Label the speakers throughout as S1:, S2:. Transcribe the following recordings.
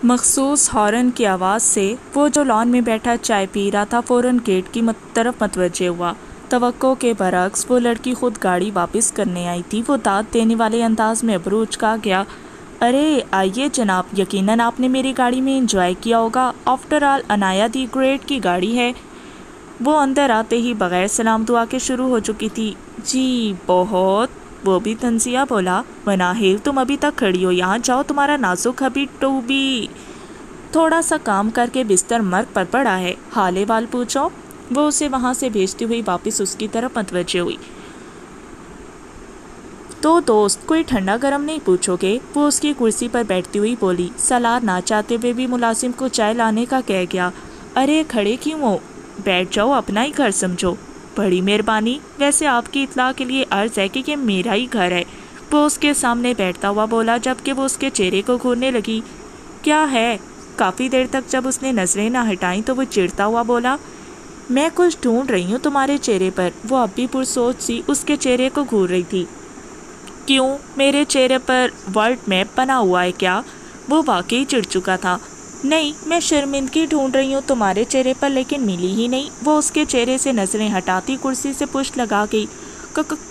S1: مخصوص ہارن کی آواز سے وہ جو لان میں بیٹھا چائے پی رہا تھا فوراً گیٹ کی طرف متوجہ ہوا۔ توقع کے برعکس وہ لڑکی خود گاڑی واپس کرنے آئی تھی۔ وہ داد دینے والے انداز میں ابرو اچکا گیا۔ ارے آئیے جناب، یقیناً آپ نے میری گاڑی میں انجوائے کیا ہوگا، after all Anaya the great کی گاڑی ہے۔ وہ اندر آتے ہی بغیر سلام دعا کے شروع ہو چکی تھی۔ جی بہت، وہ بھی تنزیہ بولا۔ مناہل تم ابھی تک کھڑی ہو، یہاں جاؤ، تمہارا نازک ہبی ٹوبی تھوڑا سا کام کر کے بستر مرگ پر پڑا ہے، حال وال پوچھو۔ وہ اسے وہاں سے بھیجتی ہوئی واپس اس کی طرف متوجہ ہوئی۔ تو دوست کوئی ٹھنڈا گرم نہیں پوچھو گے؟ وہ اس کی کرسی پر بیٹھتی ہوئی بولی۔ سالار نہ چاہتے ہوئے بھی ملازم کو چائے لانے کا کہہ گیا۔ ارے کھڑے کیوں ہو، بیٹھ جاؤ، اپنا ہی گھر سمجھو۔ بڑی مہربانی، ویسے آپ کی اطلاع کے لیے عرض ہے کہ یہ میرا ہی گھر ہے، وہ اس کے سامنے بیٹھتا ہوا بولا جبکہ وہ اس کے چہرے کو گھورنے لگی۔ کیا ہے؟ کافی دیر تک جب اس نے نظریں نہ ہٹائیں تو وہ چڑھتا ہوا بولا، میں کچھ ڈھونڈ رہی ہوں تمہارے چہرے پر۔ وہ اب بھی پرسوچ سی اس کے چہرے کو گھور رہی تھی۔ کیوں، میرے چہرے پر ورلڈ میپ بنا ہوا ہے کیا؟ وہ واقعی چڑھ چکا تھا۔ نہیں، میں شرمندگی ڈھونڈ رہی ہوں تمہارے چہرے پر، لیکن ملی ہی نہیں۔ وہ اس کے چہرے سے نظریں ہٹاتی کرسی سے پشت لگا گئی۔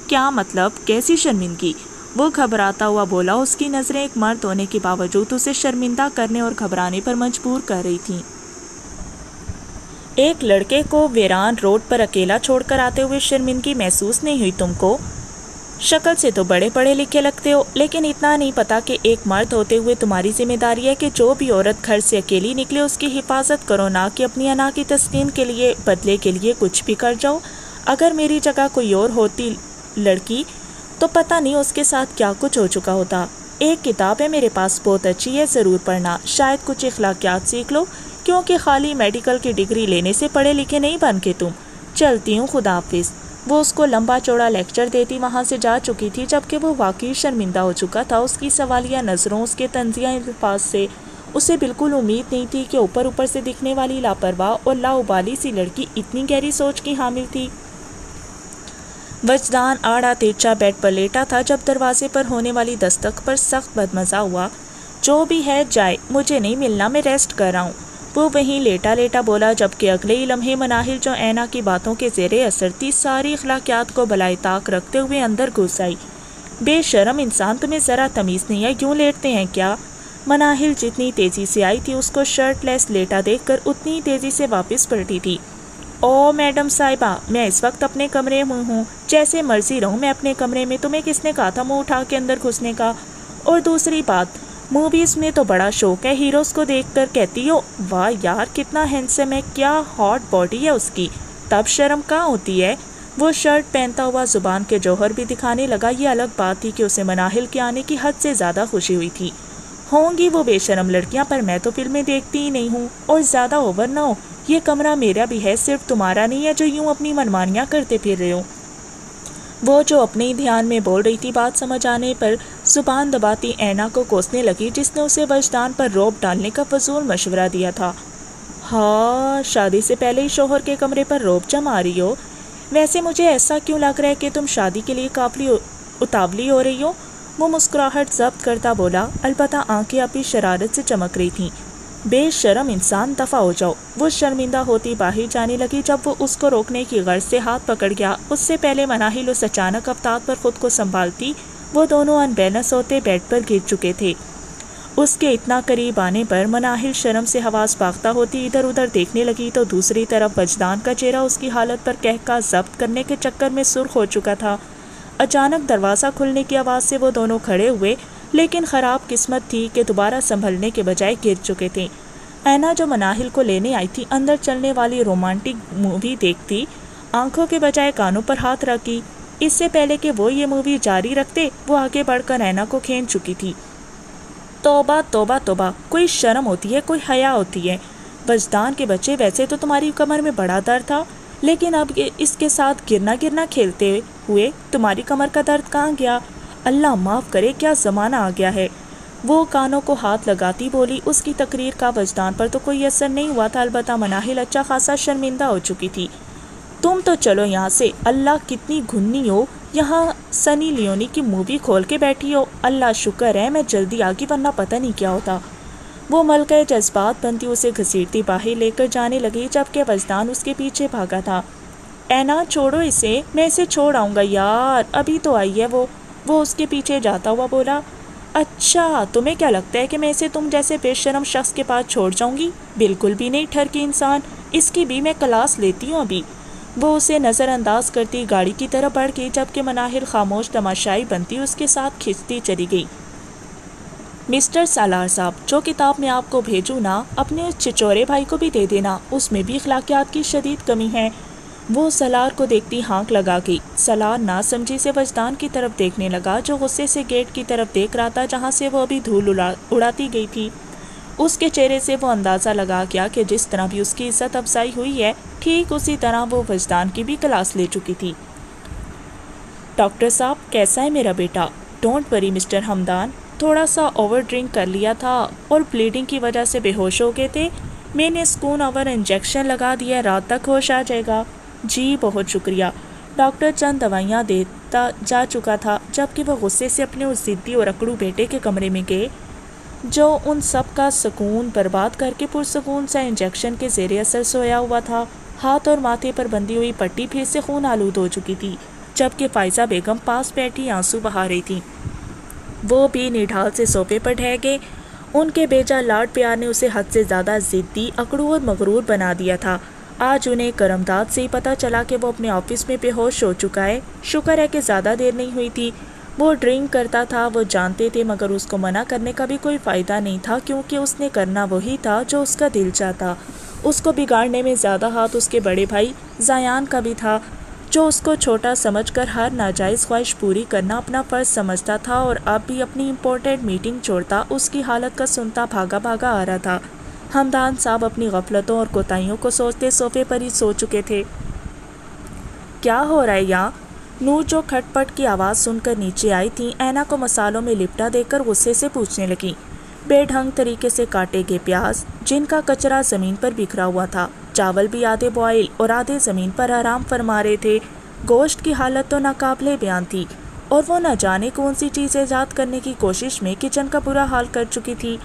S1: کیا مطلب، کیسی شرمندگی؟ وہ گھبراتا ہوا بولا۔ اس کی نظریں ایک مرد ہونے کے باوجود اسے شرمندہ کرنے اور گھبرانے پر مجبور کر رہی تھیں۔ ایک لڑکے کو ویران روڈ پر اکیلا چھوڑ کر آتے ہوئے شرمندگی محسوس نہیں ہوئی تم کو؟ شکل سے تو بڑے پڑھے لکھے لگتے ہو، لیکن اتنا نہیں پتا کہ ایک مرد ہوتے ہوئے تمہاری ذمہ داری ہے کہ جو بھی عورت گھر سے اکیلی نکلے اس کی حفاظت کرو، نہ کہ اپنی انا کی تسکین کے لیے بدلے کے لیے کچھ بھی کر جاؤ۔ اگر میری جگہ کوئی اور ہوتی لڑکی تو پتہ نہیں اس کے ساتھ کیا کچھ ہو چکا ہوتا۔ ایک کتاب ہے میرے پاس، بہت اچھی ہے، ضرور پڑھنا، شاید کچھ اخلاقیات سیکھ لو، کیونکہ خالی میڈیکل کی ڈگری لینے سے پڑھے لکھے نہیں بن کے تم۔ چلتی ہوں، خدا حافظ۔ وہ اس کو لمبا چوڑا لیکچر دیتی وہاں سے جا چکی تھی جبکہ وہ واقعی شرمندہ ہو چکا تھا۔ اس کی سوالیہ نظروں، اس کے طنزیہ الفاظ سے اسے بالکل امید نہیں تھی کہ اوپر سے دکھنے والی لاپرواہ اور لاؤبالی سی لڑکی اتنی گہری سوچ کی حامل تھی۔ وجدان آڑا ترچا بیڈ پر لیٹا تھا جب دروازے پر ہونے والی دستک پر سخت بدمزہ ہوا۔ جو بھی ہے جائے، مجھے نہیں ملنا، میں ریسٹ کر رہا ہوں، وہ وہیں لیٹا لیٹا بولا جبکہ اگلے ہی لمحے مناہل جو اینا کی باتوں کے زیر اثر تھی ساری اخلاقیات کو بالائے طاق رکھتے ہوئے اندر گھس آئی۔ بے شرم انسان، تمہیں ذرا تمیز نہیں ہے، یوں لیٹتے ہیں کیا؟ مناہل جتنی تیزی سے آئی تھی اس کو شرٹ لیس لیٹا دیکھ کر اتنی ہی تیزی سے واپس پلٹی تھی۔ او میڈم صاحبہ، میں اس وقت اپنے کمرے میں ہوں، جیسے مرضی رہوں میں اپنے کمرے میں، تمہیں کس نے کہا تھا منہ اٹھا کے اندر گھسنے کا؟ اور دوسری بات، موویز میں تو بڑا شوق ہے، ہیروز کو دیکھ کر کہتی ہو واہ یار کتنا ہینڈسم ہے، کیا ہاٹ باڈی ہے اس کی، تب شرم کہاں ہوتی ہے؟ وہ شرٹ پہنتا ہوا زبان کے جوہر بھی دکھانے لگا۔ یہ الگ بات تھی کہ اسے مناہل کے آنے کی حد سے زیادہ خوشی ہوئی تھی۔ ہوں گی وہ بے شرم لڑکیاں، پر میں تو فلمیں دیکھتی ہی نہیں ہوں، اور زیادہ اوور نہ ہو، یہ کمرہ میرا بھی ہے، صرف تمہارا نہیں ہے جو یوں اپنی منمانیاں کرتے پھر رہے ہو۔ وہ جو اپنے ہی دھیان میں بول رہی تھی بات سمجھ آنے پر زبان دباتی اینا کو کوسنے لگی جس نے اسے وجدان پر روب ڈالنے کا فضول مشورہ دیا تھا۔ ہاں، شادی سے پہلے ہی شوہر کے کمرے پر روب جما رہی ہو؟ ویسے مجھے ایسا کیوں لگ رہا ہے کہ تم شادی کے لیے کافی اتاولی ہو رہی ہو؟ وہ مسکراہٹ ضبط کرتا بولا، البتہ آنکھیں ابھی شرارت سے چمک رہی تھیں۔ بے شرم انسان، دفع ہو جاؤ۔ وہ شرمندہ ہوتی باہر جانے لگی جب وہ اس کو روکنے کی غرض سے ہاتھ پکڑ گیا۔ اس سے پہلے مناہل اس اچانک افتاد پر خود کو سنبھالتی، وہ دونوں ان بیلنس ہوتے بیڈ پر گر چکے تھے۔ اس کے اتنا قریب آنے پر مناہل شرم سے حواس باختہ ہوتی ادھر ادھر دیکھنے لگی تو دوسری طرف وجدان کا چہرہ اس کی حالت پر کہکا ضبط کرنے کے چکر میں سرخ ہو چکا تھا۔ اچانک دروازہ کھلنے کی آواز سے وہ دونوں کھڑے ہوئے، لیکن خراب قسمت تھی کہ دوبارہ سنبھلنے کے بجائے گر چکے تھے۔ اینا جو مناہل کو لینے آئی تھی اندر چلنے والی رومانٹک مووی دیکھتی، آنکھوں کے بجائے کانوں پر ہاتھ رکھی۔ اس سے پہلے کہ وہ یہ مووی جاری رکھتے وہ آگے بڑھ کر اینا کو کھینچ چکی تھی۔ توبہ توبہ توبہ، کوئی شرم ہوتی ہے، کوئی حیا ہوتی ہے۔ وجدان کے بچے، ویسے تو تمہاری کمر میں بڑا درد تھا، لیکن اب اس کے ساتھ گرنا گرنا کھیلتے ہوئے تمہاری کمر کا درد کہاں گیا؟ اللہ معاف کرے، کیا زمانہ آ گیا ہے۔ وہ کانوں کو ہاتھ لگاتی بولی۔ اس کی تقریر کا وجدان پر تو کوئی اثر نہیں ہوا تھا، البتہ مناہل اچھا خاصا شرمندہ ہو چکی تھی۔ تم تو چلو یہاں سے، اللہ کتنی گھنی ہو، یہاں سنی لیونی کی مووی کھول کے بیٹھی ہو۔ اللہ شکر ہے میں جلدی آ گئی ورنہ پتہ نہیں کیا ہوتا۔ وہ ملکہ جذبات بنتی اسے گھسیٹتی باہر لے کر جانے لگی، جبکہ وجدان اس کے پیچھے بھاگا تھا۔ اینا چھوڑو اسے، میں اسے چھوڑ آؤں گا یار، ابھی تو آئی ہے وہ اس کے پیچھے جاتا ہوا بولا۔ اچھا تمہیں کیا لگتا ہے کہ میں اسے تم جیسے بے شرم شخص کے پاس چھوڑ جاؤں گی؟ بالکل بھی نہیں ٹھرکی انسان، اس کی بھی میں کلاس لیتی ہوں ابھی۔ وہ اسے نظر انداز کرتی گاڑی کی طرف بڑھ گئی، جبکہ مناہر خاموش تماشائی بنتی اس کے ساتھ کھنچتی چلی گئی۔ مسٹر سالار صاحب، جو کتاب میں آپ کو بھیجوں نا، اپنے اس چچورے بھائی کو بھی دے دینا، اس میں بھی اخلاقیات کی شدید کمی ہے۔ وہ سالار کو دیکھتی ہانک لگا گئی۔ سالار نہ سمجھی سے وجدان کی طرف دیکھنے لگا، جو غصے سے گیٹ کی طرف دیکھ رہا تھا جہاں سے وہ ابھی دھول اڑاتی گئی تھی۔ اس کے چہرے سے وہ اندازہ لگا گیا کہ جس طرح بھی اس کی عزت افزائی ہوئی ہے، ٹھیک اسی طرح وہ وجدان کی بھی کلاس لے چکی تھی۔ ڈاکٹر صاحب کیسا ہے میرا بیٹا؟ ڈونٹ وری مسٹر ہمدان، تھوڑا سا اوور ڈرنک کر لیا تھا اور بلیڈنگ کی وجہ سے بے ہوش ہو گئے تھے۔ میں نے سکون اوور انجیکشن لگا دیا، رات تک ہوش آ جائے گا۔ جی بہت شکریہ۔ ڈاکٹر چند دوائیاں دیتا جا چکا تھا، جبکہ وہ غصے سے اپنے اس ضدی اور اکڑو بیٹے کے کمرے میں گئے، جو ان سب کا سکون برباد کر کے پرسکون سا انجیکشن کے زیر اثر سویا ہوا تھا۔ ہاتھ اور ماتھے پر بندھی ہوئی پٹی پھر سے خون آلود ہو چکی تھی، جبکہ فائزہ بیگم پاس بیٹھی آنسو بہا رہی تھی۔ وہ بھی نڈھال سے صوفے پر ڈھہ گئے۔ ان کے بیجا لاڈ پیار نے اسے حد سے زیادہ ضدی، اکڑو اور مغرور بنا دیا تھا۔ آج انہیں کرمداد سے ہی پتہ چلا کہ وہ اپنے آفس میں بے ہوش ہو چکا ہے۔ شکر ہے کہ زیادہ دیر نہیں ہوئی تھی۔ وہ ڈرنک کرتا تھا، وہ جانتے تھے، مگر اس کو منع کرنے کا بھی کوئی فائدہ نہیں تھا، کیونکہ اس نے کرنا وہی تھا جو اس کا دل چاہتا۔ اس کو بگاڑنے میں زیادہ ہاتھ اس کے بڑے بھائی زیان کا بھی تھا، جو اس کو چھوٹا سمجھ کر ہر ناجائز خواہش پوری کرنا اپنا فرض سمجھتا تھا، اور اب بھی اپنی امپورٹنٹ میٹنگ چھوڑتا اس کی حالت کا سنتا بھاگا بھاگا آ رہا تھا۔ ہمدان صاحب اپنی غفلتوں اور کوتاہیوں کو سوچتے صوفے پر ہی سو چکے تھے۔ کیا ہو رہا ہے یہاں؟ نور جو کھٹ پٹ کی آواز سن کر نیچے آئی تھی، اینا کو مسالوں میں لپٹا دے کر غصے سے پوچھنے لگی۔ بے ڈھنگ طریقے سے کاٹے گئے پیاز، جن کا کچرا زمین پر بکھرا ہوا تھا، چاول بھی آدھے بوائل اور آدھے زمین پر آرام فرما رہے تھے۔ گوشت کی حالت تو ناقابل بیان تھی، اور وہ نہ جانے کون سی چیز ایجاد کرنے کی کوشش میں کچن کا برا حال کر چکی تھی۔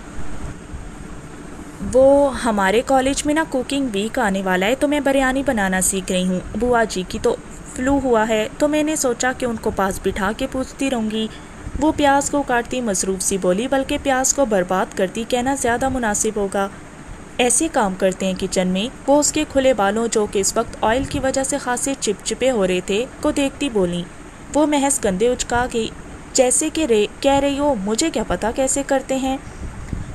S1: وہ ہمارے کالج میں نا کوکنگ ویک آنے والا ہے، تو میں بریانی بنانا سیکھ رہی ہوں۔ بوا جی کی تو فلو ہوا ہے، تو میں نے سوچا کہ ان کو پاس بٹھا کے پوچھتی رہوں گی۔ وہ پیاز کو کاٹتی مصروف سی بولی، بلکہ پیاز کو برباد کرتی کہنا زیادہ مناسب ہوگا۔ ایسے کام کرتے ہیں کچن میں؟ وہ اس کے کھلے بالوں، جو کہ اس وقت آئل کی وجہ سے خاصے چپچپے ہو رہے تھے، کو دیکھتی بولی۔ وہ محض کندھے اچکا گئی، جیسے کہ کہہ رہی ہو مجھے کیا پتا کیسے کرتے ہیں۔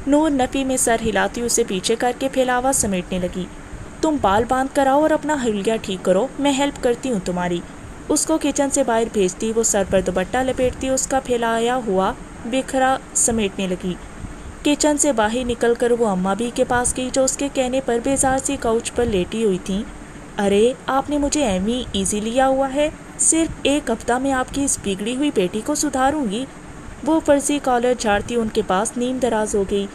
S1: نور نفی میں سر ہلاتی اسے پیچھے کر کے پھیلاوا سمیٹنے لگی۔ تم بال باندھ کر آؤ اور اپنا حلیہ ٹھیک کرو، میں ہیلپ کرتی ہوں تمہاری۔ اس کو کچن سے باہر بھیجتی وہ سر پر دوپٹہ لپیٹتی اس کا پھیلایا ہوا بکھرا سمیٹنے لگی۔ کچن سے باہر نکل کر وہ اماں بھی کے پاس گئی، جو اس کے کہنے پر بیزار سی کاؤچ پر لیٹی ہوئی تھیں۔ ارے آپ نے مجھے ایویں ایزی لیا ہوا ہے، صرف ایک ہفتہ میں آپ کی اس بگڑی ہوئی بیٹی کو سدھاروں گی۔ وہ فرضی کالر جھاڑتی ان کے پاس نیم دراز ہو گئی۔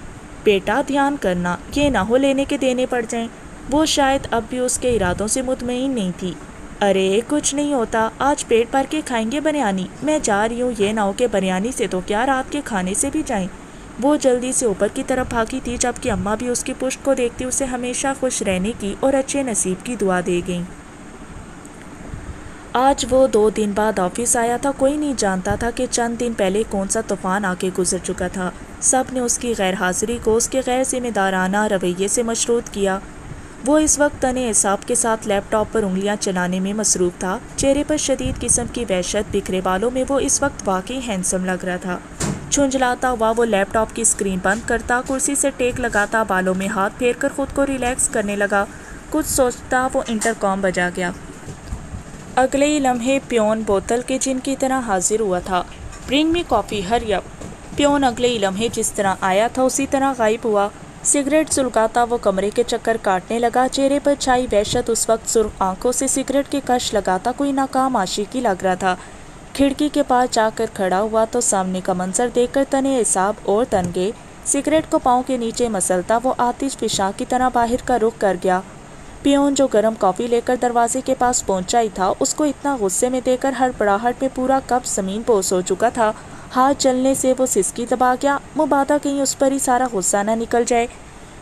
S1: بیٹا دھیان کرنا، یہ نہ ہو لینے کے دینے پڑ جائیں۔ وہ شاید اب بھی اس کے ارادوں سے مطمئن نہیں تھی۔ ارے کچھ نہیں ہوتا، آج پیٹ بھر کے کھائیں گے بریانی، میں جا رہی ہوں، یہ نہ ہو کہ بریانی سے تو کیا رات کے کھانے سے بھی جائیں۔ وہ جلدی سے اوپر کی طرف بھاگی تھی، جبکہ اماں بھی اس کی پشت کو دیکھتی اسے ہمیشہ خوش رہنے کی اور اچھے نصیب کی دعا دے گئیں۔ آج وہ 2 دن بعد آفس آیا تھا۔ کوئی نہیں جانتا تھا کہ چند دن پہلے کون سا طوفان آ کے گزر چکا تھا۔ سب نے اس کی غیر حاضری کو اس کے غیر ذمہ دارانہ رویے سے مشروط کیا۔ وہ اس وقت تنے اعصاب کے ساتھ لیپ ٹاپ پر انگلیاں چلانے میں مصروف تھا۔ چہرے پر شدید قسم کی وحشت، بکھرے بالوں میں وہ اس وقت واقعی ہینڈسم لگ رہا تھا۔ جھنجھلاتا ہوا وہ لیپ ٹاپ کی اسکرین بند کرتا، کرسی سے ٹیک لگاتا، بالوں میں ہاتھ پھیر کر خود کو ریلیکس کرنے لگا۔ کچھ سوچتا وہ انٹرکام بجا گیا۔ اگلے ہی لمحے پیون بوتل کے جن کی طرح حاضر ہوا تھا۔ برنگ می کافی، ہری اپ۔ پیون اگلے ہی لمحے جس طرح آیا تھا اسی طرح غائب ہوا۔ سگریٹ سلگاتا وہ کمرے کے چکر کاٹنے لگا۔ چہرے پر چھائی وحشت اس وقت سرخ آنکھوں سے سگریٹ کے کش لگاتا کوئی ناکام عاشق ہی لگ رہا تھا۔ کھڑکی کے پاس جا کر کھڑا ہوا تو سامنے کا منظر دیکھ کر تنے اعصاب اور تن گئے۔ سگریٹ کو پاؤں کے نیچے مسلتا وہ آتش فشاں کی طرح باہر کا رخ کر گیا۔ پیون جو گرم کافی لے کر دروازے کے پاس پہنچا ہی تھا، اس کو اتنا غصے میں دے کر ہڑبڑاہٹ میں پورا کپ زمین بوس ہو چکا تھا۔ ہاتھ جلنے سے وہ سسکی دبا گیا، مبادا کہیں اس پر ہی سارا غصہ نہ نکل جائے۔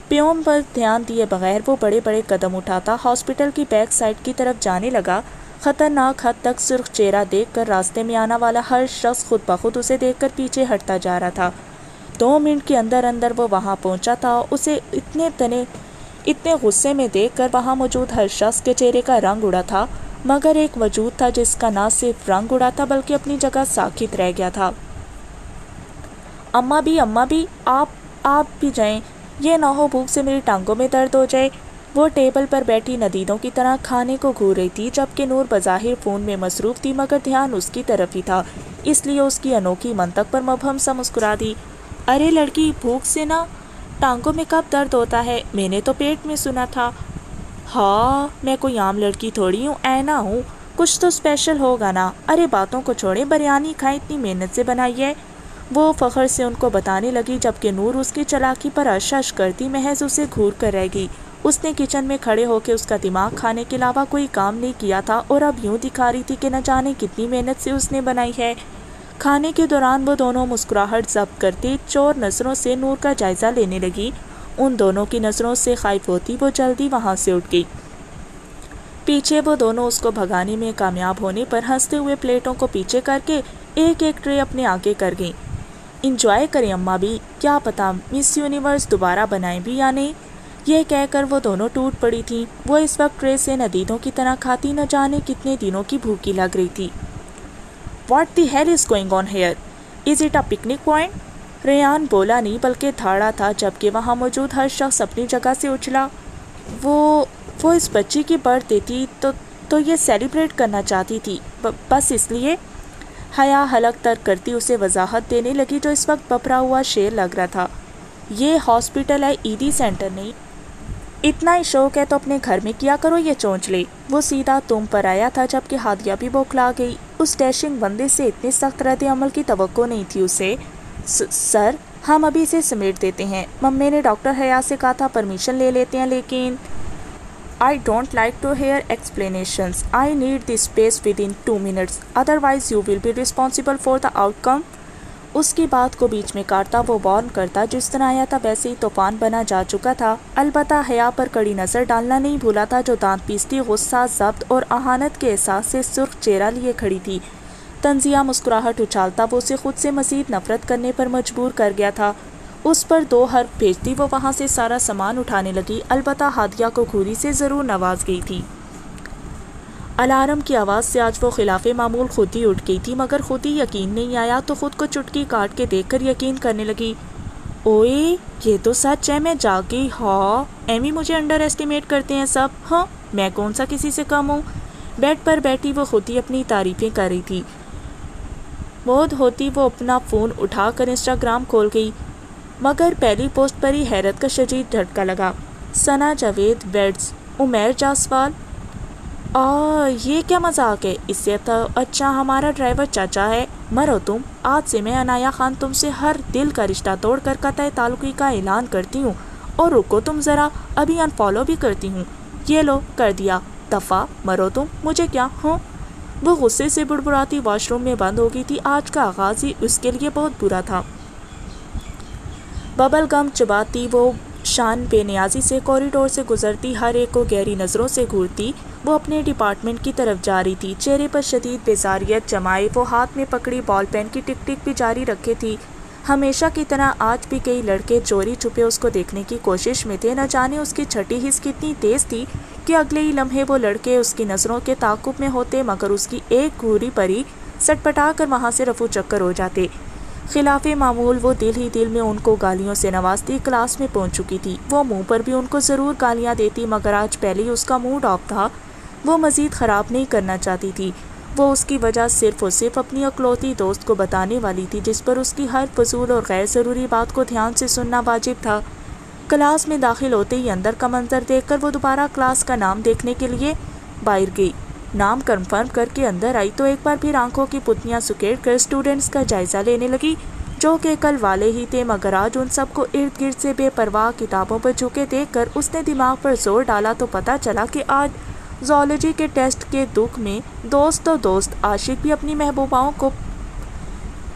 S1: پیون پر دھیان دیے بغیر وہ بڑے بڑے قدم اٹھاتا ہاسپٹل کی بیک سائڈ کی طرف جانے لگا۔ خطرناک حد تک سرخ چہرہ دیکھ کر راستے میں آنا والا ہر شخص خود بخود اسے دیکھ کر پیچھے ہٹتا جا رہا تھا۔ 2 منٹ کے اندر اندر وہ وہاں پہنچا تھا۔ اسے اتنے غصے میں دیکھ کر وہاں موجود ہر شخص کے چہرے کا رنگ اڑا تھا، مگر ایک وجود تھا جس کا نہ صرف رنگ اڑا تھا بلکہ اپنی جگہ ساکت رہ گیا تھا۔ اماں بھی آپ بھی جائیں، یہ نہ ہو بھوک سے میری ٹانگوں میں درد ہو جائے۔ وہ ٹیبل پر بیٹھی ندیدوں کی طرح کھانے کو گھور رہی تھی، جبکہ نور بظاہر فون میں مصروف تھی مگر دھیان اس کی طرف ہی تھا، اس لیے اس کی انوکھی منطق پر مبہم سا مسکرا دی۔ ارے لڑکی، بھوک سے نا ٹانگوں میں کب درد ہوتا ہے؟ میں نے تو پیٹ میں سنا تھا۔ ہاں، میں کوئی عام لڑکی تھوڑی ہوں، اینا ہوں، کچھ تو اسپیشل ہوگا نا۔ ارے باتوں کو چھوڑے، بریانی کھائیں، اتنی محنت سے بنائی ہے۔ وہ فخر سے ان کو بتانے لگی، جبکہ نور اس کی چالاکی پر اشش کرتی محض اسے گھور کر رہ گئی۔ اس نے کچن میں کھڑے ہو کے اس کا دماغ کھانے کے علاوہ کوئی کام نہیں کیا تھا، اور اب یوں دکھا رہی تھی کہ نہ جانے کتنی محنت سے اس نے بنائی ہے۔ کھانے کے دوران وہ دونوں مسکراہٹ ضبط کرتی چور نظروں سے نور کا جائزہ لینے لگی۔ ان دونوں کی نظروں سے خائف ہوتی وہ جلدی وہاں سے اٹھ گئی۔ پیچھے وہ دونوں اس کو بھگانے میں کامیاب ہونے پر ہنستے ہوئے پلیٹوں کو پیچھے کر کے ایک ایک ٹرے اپنے آگے کر گئیں۔ انجوائے کریں اماں بھی، کیا پتا مس یونیورس دوبارہ بنائیں بھی یا نہیں۔ یہ کہہ کر وہ دونوں ٹوٹ پڑی تھیں۔ وہ اس وقت ٹرے سے ندیدوں کی طرح کھاتی نہ جانے کتنے دنوں کی بھوکی لگ رہی تھی۔ What the hell is going on here? Is it a picnic point? Ryan بولا نہیں بلکہ دھاڑا تھا، جبکہ وہاں موجود ہر شخص اپنی جگہ سے اچھلا۔ وہ اس بچی کی برتھ ڈے تھی تو یہ سیلیبریٹ کرنا چاہتی تھی، بس اس لیے۔ حیا حلق تر کرتی اسے وضاحت دینے لگی، جو اس وقت بپرا ہوا شیر لگ رہا تھا۔ یہ ہاسپٹل ہے، عیدی سینٹر نہیں۔ اتنا ہی شوق ہے تو اپنے گھر میں کیا کرو، یہ چونچ لے۔ وہ سیدھا تم پر آیا تھا، جبکہ ہادیہ بھی بوکھلا گئی۔ اس ڈیشنگ بندے سے اتنے سخت رد عمل کی توقع نہیں تھی اسے۔ سر، ہم ابھی اسے سمیٹ دیتے ہیں۔ ممی نے ڈاکٹر حیا سے کہا تھا پرمیشن لے لیتے ہیں، لیکن I don't like to hear explanations. I need the space within 2 minutes. Otherwise you will be responsible for the outcome. اس کی بات کو بیچ میں کاٹتا وہ وارن کرتا، جس طرح آیا تھا ویسے ہی طوفان بنا جا چکا تھا۔ البتہ حیا پر کڑی نظر ڈالنا نہیں بھولا تھا، جو دانت پیستی غصہ، ضبط اور اہانت کے احساس سے سرخ چہرہ لیے کھڑی تھی۔ طنزیہ مسکراہٹ اچھالتا وہ اسے خود سے مزید نفرت کرنے پر مجبور کر گیا تھا۔ اس پر 2 حرف بھیجتی وہ وہاں سے سارا سامان اٹھانے لگی، البتہ ہادیہ کو گھوری سے ضرور نواز گئی تھی۔ الارم کی آواز سے آج وہ خلاف معمول خود ہی اٹھ گئی تھی، مگر خود ہی یقین نہیں آیا تو خود کو چٹکی کاٹ کے دیکھ کر یقین کرنے لگی۔ اوئے، یہ تو سچ ہے، میں جاگ گئی۔ ہاں، ایمی مجھے انڈر ایسٹیمیٹ کرتے ہیں سب۔ ہاں، میں کون سا کسی سے کم ہوں۔ بیڈ پر بیٹھی وہ خود ہی اپنی تعریفیں کر رہی تھی۔ بود ہوتی وہ اپنا فون اٹھا کر انسٹاگرام کھول گئی، مگر پہلی پوسٹ پر ہی حیرت کا شدید جھٹکا لگا۔ ثنا جاوید ویڈز عمیر جاسوال۔ یہ کیا مذاق ہے؟ اس سے تو اچھا ہمارا ڈرائیور چاچا ہے۔ مرو تم، آج سے میں عنایا خان تم سے ہر دل کا رشتہ توڑ کر قطع تعلقی کا اعلان کرتی ہوں۔ اور رکو تم ذرا، ابھی انفالو بھی کرتی ہوں۔ یہ لو، کر دیا، دفعہ، مرو تم، مجھے کیا ہوں۔ وہ غصے سے بڑبڑاتی واش روم میں بند ہو گئی تھی۔ آج کا آغاز ہی اس کے لیے بہت برا تھا۔ ببل گم چباتی وہ شان بے نیازی سے کوریڈور سے گزرتی ہر ایک کو گہری نظروں سے گھورتی وہ اپنے ڈپارٹمنٹ کی طرف جا رہی تھی۔ چہرے پر شدید بیزاریت جمائے وہ ہاتھ میں پکڑی بال پین کی ٹک ٹک بھی جاری رکھے تھی۔ ہمیشہ کی طرح آج بھی کئی لڑکے چوری چھپے اس کو دیکھنے کی کوشش میں تھے۔ نہ جانے اس کی چھٹی حس کتنی تیز تھی کہ اگلے ہی لمحے وہ لڑکے اس کی نظروں کے تعاقب میں ہوتے، مگر اس کی ایک گھوری پر ہی سٹ پٹا کر وہاں سے رفو چکر ہو جاتے۔ خلاف معمول وہ دل ہی دل میں ان کو گالیوں سے نوازتی کلاس میں پہنچ چکی تھی۔ وہ منہ پر بھی ان کو ضرور گالیاں دیتی، مگر آج پہلے ہی اس کا موڈ آف تھا۔ وہ مزید خراب نہیں کرنا چاہتی تھی۔ وہ اس کی وجہ صرف اور صرف اپنی اکلوتی دوست کو بتانے والی تھی، جس پر اس کی ہر فضول اور غیر ضروری بات کو دھیان سے سننا واجب تھا۔ کلاس میں داخل ہوتے ہی اندر کا منظر دیکھ کر وہ دوبارہ کلاس کا نام دیکھنے کے لیے باہر گئی۔ نام کنفرم کر کے اندر آئی تو ایک بار پھر آنکھوں کی پتیاں سکیڑ کر اسٹوڈنٹس کا جائزہ لینے لگی، جو کہ کل والے ہی تھے، مگر آج ان سب کو ارد گرد سے بے پرواہ کتابوں پر جھکے دیکھ کر اس نے دماغ پر زور ڈالا تو پتہ چلا کہ آج زولوجی کے ٹیسٹ کے دکھ میں دوست و دوست عاشق بھی اپنی محبوباؤں کو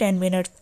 S1: 10 minutes,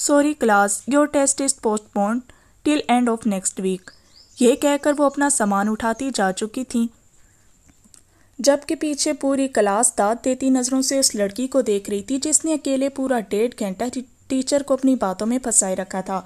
S1: sorry class, your test is postponed till end of next week. یہ کہہ کر وہ اپنا سامان اٹھاتی جا چکی تھیں، جبکہ پیچھے پوری کلاس داد دیتی نظروں سے اس لڑکی کو دیکھ رہی تھی جس نے اکیلے پورا 1.5 گھنٹہ ٹیچر کو اپنی باتوں میں پھنسائے رکھا تھا۔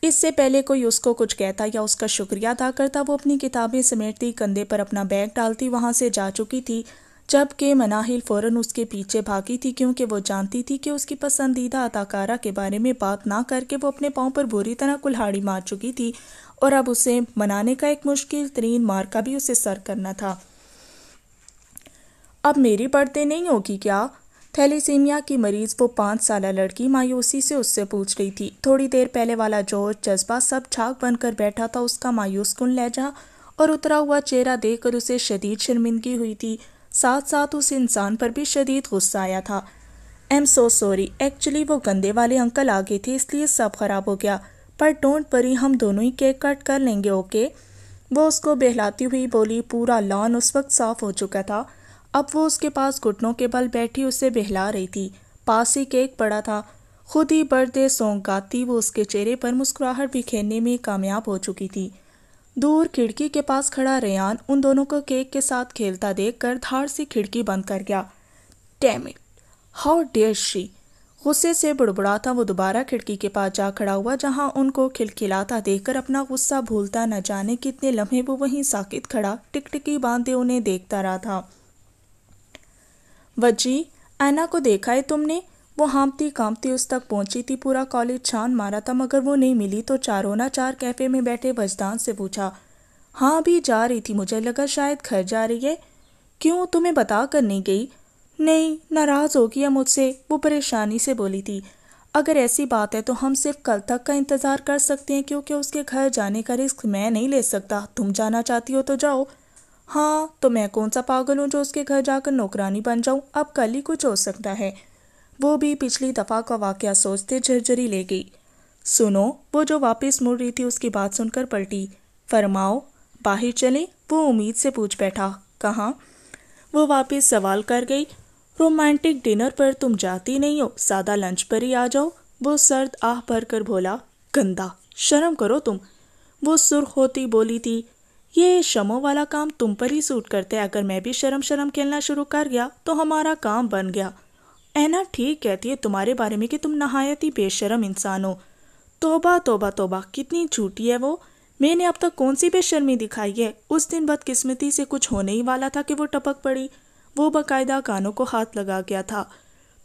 S1: اس سے پہلے کوئی اس کو کچھ کہتا یا اس کا شکریہ ادا کرتا، وہ اپنی کتابیں سمیٹتی، کندھے پر اپنا بیگ ڈالتی وہاں سے جا چکی تھی، جبکہ مناہل فوراً اس کے پیچھے بھاگی تھی کیونکہ وہ جانتی تھی کہ اس کی پسندیدہ اداکارہ کے بارے میں بات نہ کر کے وہ اپنے پاؤں پر بری طرح کلہاڑی مار چکی تھی اور اب اسے منانے کا ایک مشکل ترین مارکا بھی اسے سر کرنا تھا۔ اب میری برتھ ڈے نہیں ہوگی کیا؟ تھیلیسیمیا کی مریض وہ 5 سالہ لڑکی مایوسی سے اس سے پوچھ رہی تھی۔ تھوڑی دیر پہلے والا جوش، جذبہ سب جھاگ بن کر بیٹھا تھا۔ اس کا مایوس کن لہجہ اور اترا ہوا چہرہ دیکھ کر اسے شدید شرمندگی ہوئی تھی، ساتھ ساتھ اس انسان پر بھی شدید غصہ آیا تھا۔ ایم سو سوری، ایکچولی وہ گندے والے انکل آ گئے تھے اس لیے سب خراب ہو گیا، پر ڈونٹ وری، ہم دونوں ہی کیک کٹ کر لیں گے، اوکے؟ وہ اس کو بہلاتی ہوئی بولی۔ پورا لان اس وقت صاف ہو چکا تھا، اب وہ اس کے پاس گھٹنوں کے بل بیٹھی اسے بہلا رہی تھی۔ پاس ہی کیک پڑا تھا، خود ہی برتھ ڈے سونگ گاتی وہ اس کے چہرے پر مسکراہٹ بکھیرنے میں کامیاب ہو چکی تھی۔ دور کھڑکی کے پاس کھڑا ریان ان دونوں کو کیک کے ساتھ کھیلتا دیکھ کر دھاڑ سے کھڑکی بند کر گیا۔ ڈیم اٹ، ہاؤ ڈیئر شی! غصے سے بڑبڑاتا وہ دوبارہ کھڑکی کے پاس جا کھڑا ہوا جہاں ان کو کھلکھلاتا دیکھ کر اپنا غصہ بھولتا نہ جانے کتنے لمحے وہ وہیں ساکت کھڑا ٹکٹکی باندھے انہیں دیکھتا رہا تھا۔ وجی، اینا کو دیکھا ہے تم نے؟ وہ ہانپتی کانپتی اس تک پہنچی تھی، پورا کالج چھان مارا تھا مگر وہ نہیں ملی تو چاروں نہ چار کیفے میں بیٹھے وجدان سے پوچھا۔ ہاں ابھی جا رہی تھی، مجھے لگا شاید گھر جا رہی ہے۔ کیوں، تمہیں بتا کر نہیں گئی؟ نہیں، ناراض ہو گیا مجھ سے، وہ پریشانی سے بولی تھی۔ اگر ایسی بات ہے تو ہم صرف کل تک کا انتظار کر سکتے ہیں کیونکہ اس کے گھر جانے کا رسک میں نہیں لے سکتا۔ تم جانا چاہتی ہو تو جاؤ۔ ہاں تو میں کون سا پاگل ہوں جو اس کے گھر جا کر نوکرانی بن جاؤں؟ اب کل ہی کچھ ہو سکتا ہے۔ وہ بھی پچھلی دفعہ کا واقعہ سوچتے جھرجھری لے گئی۔ سنو، وہ جو واپس مڑ رہی تھی اس کی بات سن کر پلٹی۔ فرماؤ، باہر چلیں؟ وہ امید سے پوچھ بیٹھا۔ کہاں؟ وہ واپس سوال کر گئی۔ رومانٹک ڈنر پر تم جاتی نہیں ہو، سادہ لنچ پر ہی آ جاؤ۔ وہ سرد آہ بھر کر بولا۔ گندا، شرم کرو تم! وہ سرخ ہوتی بولی تھی۔ یہ شموں والا کام تم پر ہی سوٹ کرتا ہے، اگر میں بھی شرم کھیلنا شروع کر گیا تو ہمارا کام بن گیا۔ اینا ٹھیک کہتی ہے تمہارے بارے میں کہ تم نہایت ہی بے شرم انسان ہو۔ توبہ توبہ توبہ، کتنی جھوٹی ہے وہ! میں نے اب تک کون سی بے شرمی دکھائی ہے؟ اس دن بدقسمتی سے کچھ ہونے ہی والا تھا کہ وہ ٹپک پڑی۔ وہ باقاعدہ کانوں کو ہاتھ لگا گیا تھا۔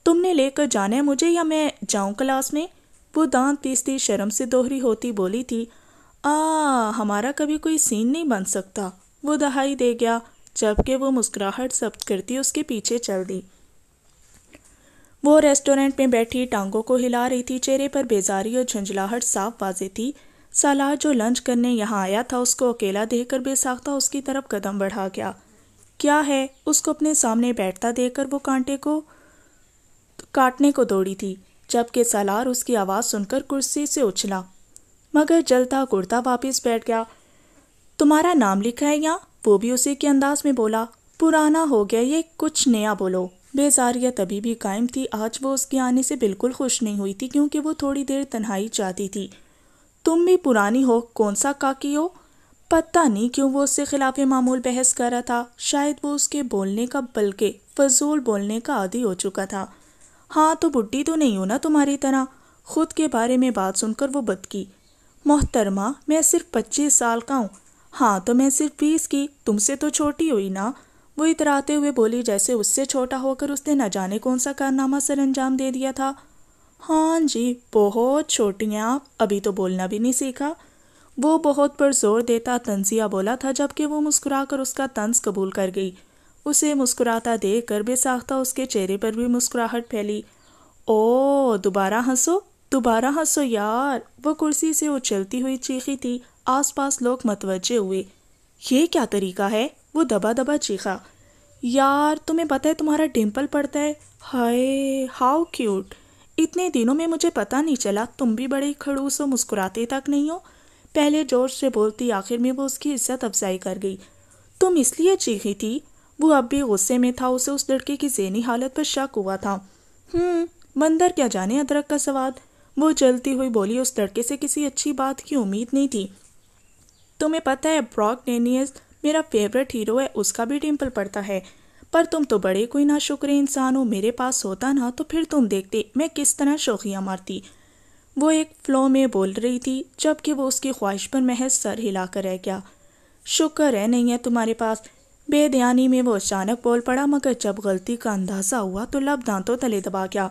S1: تم نے لے کر جانا ہے مجھے یا میں جاؤں کلاس میں؟ وہ دانت پیستی شرم سے دوہری ہوتی بولی تھی۔ ہمارا کبھی کوئی سین نہیں بن سکتا، وہ دہائی دے گیا، جبکہ وہ مسکراہٹ ضبط کرتی اس کے پیچھے چل دی۔ وہ ریسٹورینٹ میں بیٹھی ٹانگوں کو ہلا رہی تھی، چہرے پر بیزاری اور جھنجھلاہٹ صاف واضح تھی۔ سالار جو لنچ کرنے یہاں آیا تھا اس کو اکیلا دیکھ کر بے ساختہ اس کی طرف قدم بڑھا گیا۔ کیا ہے؟ اس کو اپنے سامنے بیٹھتا دیکھ کر وہ کانٹے کو کاٹنے کو دوڑی تھی، جبکہ سالار اس کی آواز سن کر کرسی سے اچھلا مگر جلتا گڑتا واپس بیٹھ گیا۔ تمہارا نام لکھا ہے یہاں؟ وہ بھی اسی کے انداز میں بولا۔ پرانا ہو گیا یہ، کچھ نیا بولو۔ بیزاریت ابھی بھی قائم تھی، آج وہ اس کے آنے سے بالکل خوش نہیں ہوئی تھی کیونکہ وہ تھوڑی دیر تنہائی چاہتی تھی۔ تم بھی پرانی ہو، کون سا کاکی ہو؟ پتہ نہیں کیوں وہ اس سے خلاف معمول بحث کر رہا تھا، شاید وہ اس کے بولنے کا بلکہ فضول بولنے کا عادی ہو چکا تھا۔ ہاں تو بڈھی تو نہیں ہو نا تمہاری طرح؟ خود کے بارے میں بات سن کر وہ بدکی۔ محترمہ، میں صرف 25 سال کا ہوں۔ ہاں تو میں صرف 20 کی، تم سے تو چھوٹی ہوئی نا؟ وہ اتراتے ہوئے بولی جیسے اس سے چھوٹا ہو کر اس نے نہ جانے کون سا کارنامہ سر انجام دے دیا تھا۔ ہاں جی، بہت چھوٹی ہیں آپ، ابھی تو بولنا بھی نہیں سیکھا۔ وہ بہت پر زور دیتا طنزیہ بولا تھا، جبکہ وہ مسکرا کر اس کا طنز قبول کر گئی۔ اسے مسکراتا دیکھ کر بے ساختہ اس کے چہرے پر بھی مسکراہٹ پھیلی۔ او، دوبارہ ہنسو یار! وہ کرسی سے اچھلتی ہوئی چیخی تھی، آس پاس لوگ متوجہ ہوئے۔ یہ کیا طریقہ ہے؟ وہ دبا دبا چیخا۔ یار، تمہیں پتہ ہے تمہارا ڈمپل پڑتا ہے؟ ہائے، ہاؤ کیوٹ! اتنے دنوں میں مجھے پتہ نہیں چلا، تم بھی بڑے کھڑوس ہو، مسکراتے تک نہیں ہو۔ پہلے جوش سے بولتی، آخر میں وہ اس کی عزت افزائی کر گئی۔ تم اس لیے چیخی تھی؟ وہ اب بھی غصے میں تھا، اسے اس لڑکے کی ذہنی حالت پر شک ہوا تھا۔ بندر کیا جانے ادرک کا سواد۔ وہ جلتی ہوئی بولی، اس لڑکے سے کسی اچھی بات کی امید نہیں تھی. تمہیں پتہ ہے براک ڈینیئلز میرا فیورٹ ہیرو ہے، اس کا بھی ڈمپل پڑتا ہے. پر تم تو بڑے کوئی ناشکرے انسان ہو، میرے پاس ہوتا نا تو پھر تم دیکھتے میں کس طرح شوخیاں مارتی. وہ ایک فلو میں بول رہی تھی جبکہ وہ اس کی خواہش پر محض سر ہلا کر رہ گیا. شکر ہے نہیں ہے تمہارے پاس. بے دھیانی میں وہ اچانک بول پڑا، مگر جب غلطی کا اندازہ ہوا تو لب دانتوں تلے دبا گیا.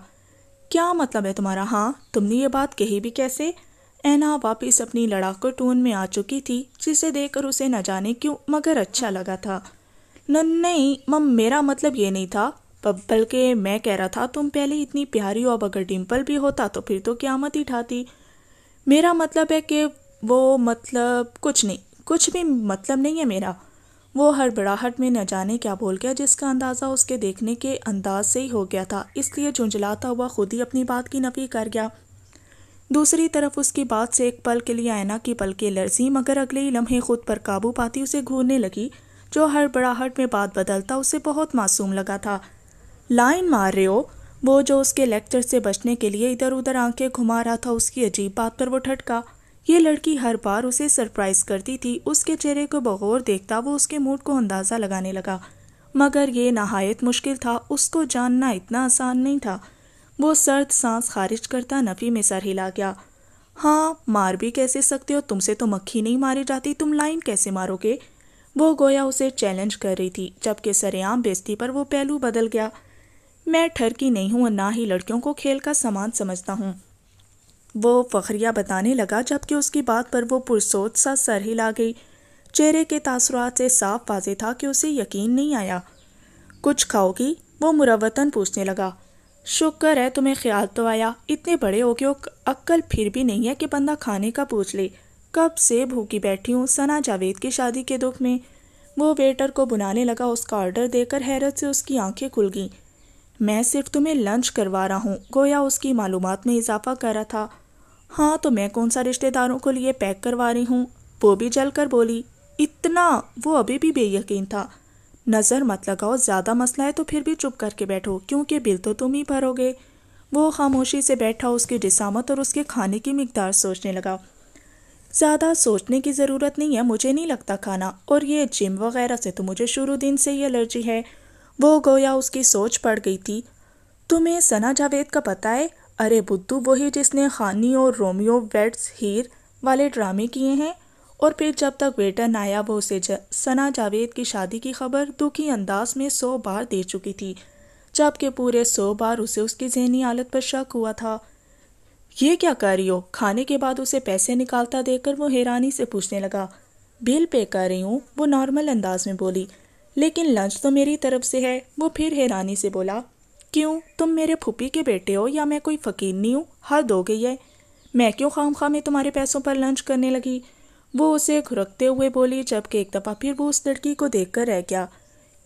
S1: کیا مطلب ہے تمہارا؟ ہاں تم نے یہ بات کہی بھی کیسے؟ اینا واپس اپنی لڑاکو ٹون میں آ چکی تھی، جسے دیکھ کر اسے نہ جانے کیوں مگر اچھا لگا تھا. نہیں میرا مطلب یہ نہیں تھا، بلکہ میں کہہ رہا تھا تم پہلے اتنی پیاری ہو، اب اگر ڈمپل بھی ہوتا تو پھر تو قیامت ہی ٹھاتی. میرا مطلب ہے کہ وہ مطلب کچھ بھی مطلب نہیں ہے میرا. وہ ہڑبڑاہٹ میں نہ جانے کیا بول گیا، جس کا اندازہ اس کے دیکھنے کے انداز سے ہی ہو گیا تھا، اس لیے جھنجھلاتا ہوا خود ہی اپنی بات کی نفی کر گیا. دوسری طرف اس کی بات سے ایک پل کے لیے اینا کی پلکیں لرزیں، مگر اگلے ہی لمحے خود پر قابو پاتی اسے گھورنے لگی. جو ہڑبڑاہٹ میں بات بدلتا اسے بہت معصوم لگا تھا. لائن مار رہے ہو؟ وہ جو اس کے لیکچر سے بچنے کے لیے ادھر ادھر آنکھیں گھما رہا تھا، اس کی عجیب بات پر وہ ٹھٹکا. یہ لڑکی ہر بار اسے سرپرائز کرتی تھی. اس کے چہرے کو بغور دیکھتا وہ اس کے موڈ کو اندازہ لگانے لگا، مگر یہ نہایت مشکل تھا، اس کو جاننا اتنا آسان نہیں تھا. وہ سرد سانس خارج کرتا نفی میں سر ہلا گیا. ہاں مار بھی کیسے سکتے ہو؟ تم سے تو مکھی نہیں ماری جاتی، تم لائن کیسے مارو گے؟ وہ گویا اسے چیلنج کر رہی تھی، جبکہ سرعام بیزتی پر وہ پہلو بدل گیا. میں ٹھرکی نہیں ہوں اور نہ ہی لڑکیوں کو کھیل کا سامان سمجھتا ہوں، وہ فخریہ بتانے لگا، جبکہ اس کی بات پر وہ پرسوچ سا سر ہلا گئی. چہرے کے تاثرات سے صاف واضح تھا کہ اسے یقین نہیں آیا. کچھ کھاؤ گی؟ وہ مروتاً پوچھنے لگا. شکر ہے تمہیں خیال تو آیا، اتنے بڑے ہو گئے، عقل پھر بھی نہیں ہے کہ بندہ کھانے کا پوچھ لے. کب سے بھوکی بیٹھی ہوں ثنا جاوید کی شادی کے دکھ میں. وہ ویٹر کو بلانے لگا. اس کا آرڈر دے کر حیرت سے اس کی آنکھیں کھل گئیں. میں صرف تمہیں لنچ کروا رہا ہوں، گویا اس کی معلومات میں اضافہ کر رہا تھا. ہاں تو میں کون سا رشتہ داروں کو لیے پیک کروا رہی ہوں؟ وہ بھی جل کر بولی. اتنا؟ وہ ابھی بھی بے یقین تھا. نظر مت لگاؤ، زیادہ مسئلہ ہے تو پھر بھی چپ کر کے بیٹھو، کیونکہ بل تو تم ہی بھرو گے. وہ خاموشی سے بیٹھا اس کی جسامت اور اس کے کھانے کی مقدار سوچنے لگا. زیادہ سوچنے کی ضرورت نہیں ہے، مجھے نہیں لگتا کھانا، اور یہ جم وغیرہ سے تو مجھے شروع دن سے ہی الرجی ہے. وہ گویا اس کی سوچ پڑ گئی تھی. تمہیں ثنا جاوید کا پتہ ہے؟ ارے بدھو، وہی جس نے خانی اور رومیو ویڈس ہیر والے ڈرامے کیے ہیں. اور پھر جب تک ویٹر نہ آیا وہ اسے ثنا جاوید کی شادی کی خبر دکھی انداز میں 100 بار دے چکی تھی، جبکہ پورے 100 بار اسے اس کی ذہنی حالت پر شک ہوا تھا. یہ کیا کر رہی ہو؟ کھانے کے بعد اسے پیسے نکالتا دیکھ کر وہ حیرانی سے پوچھنے لگا. بل پے کر رہی ہوں، وہ نارمل انداز میں بولی. لیکن لنچ تو میری طرف سے ہے. وہ پھر حیرانی سے بولا. کیوں؟ تم میرے پھوپھی کے بیٹے ہو یا میں کوئی فقیر نہیں ہوں؟ حد ہو گئی ہے. میں کیوں خام خواہ میں تمہارے پیسوں پر لنچ کرنے لگی؟ وہ اسے کھرکتے ہوئے بولی، جبکہ ایک دفعہ پھر وہ اس لڑکی کو دیکھ کر رہ گیا.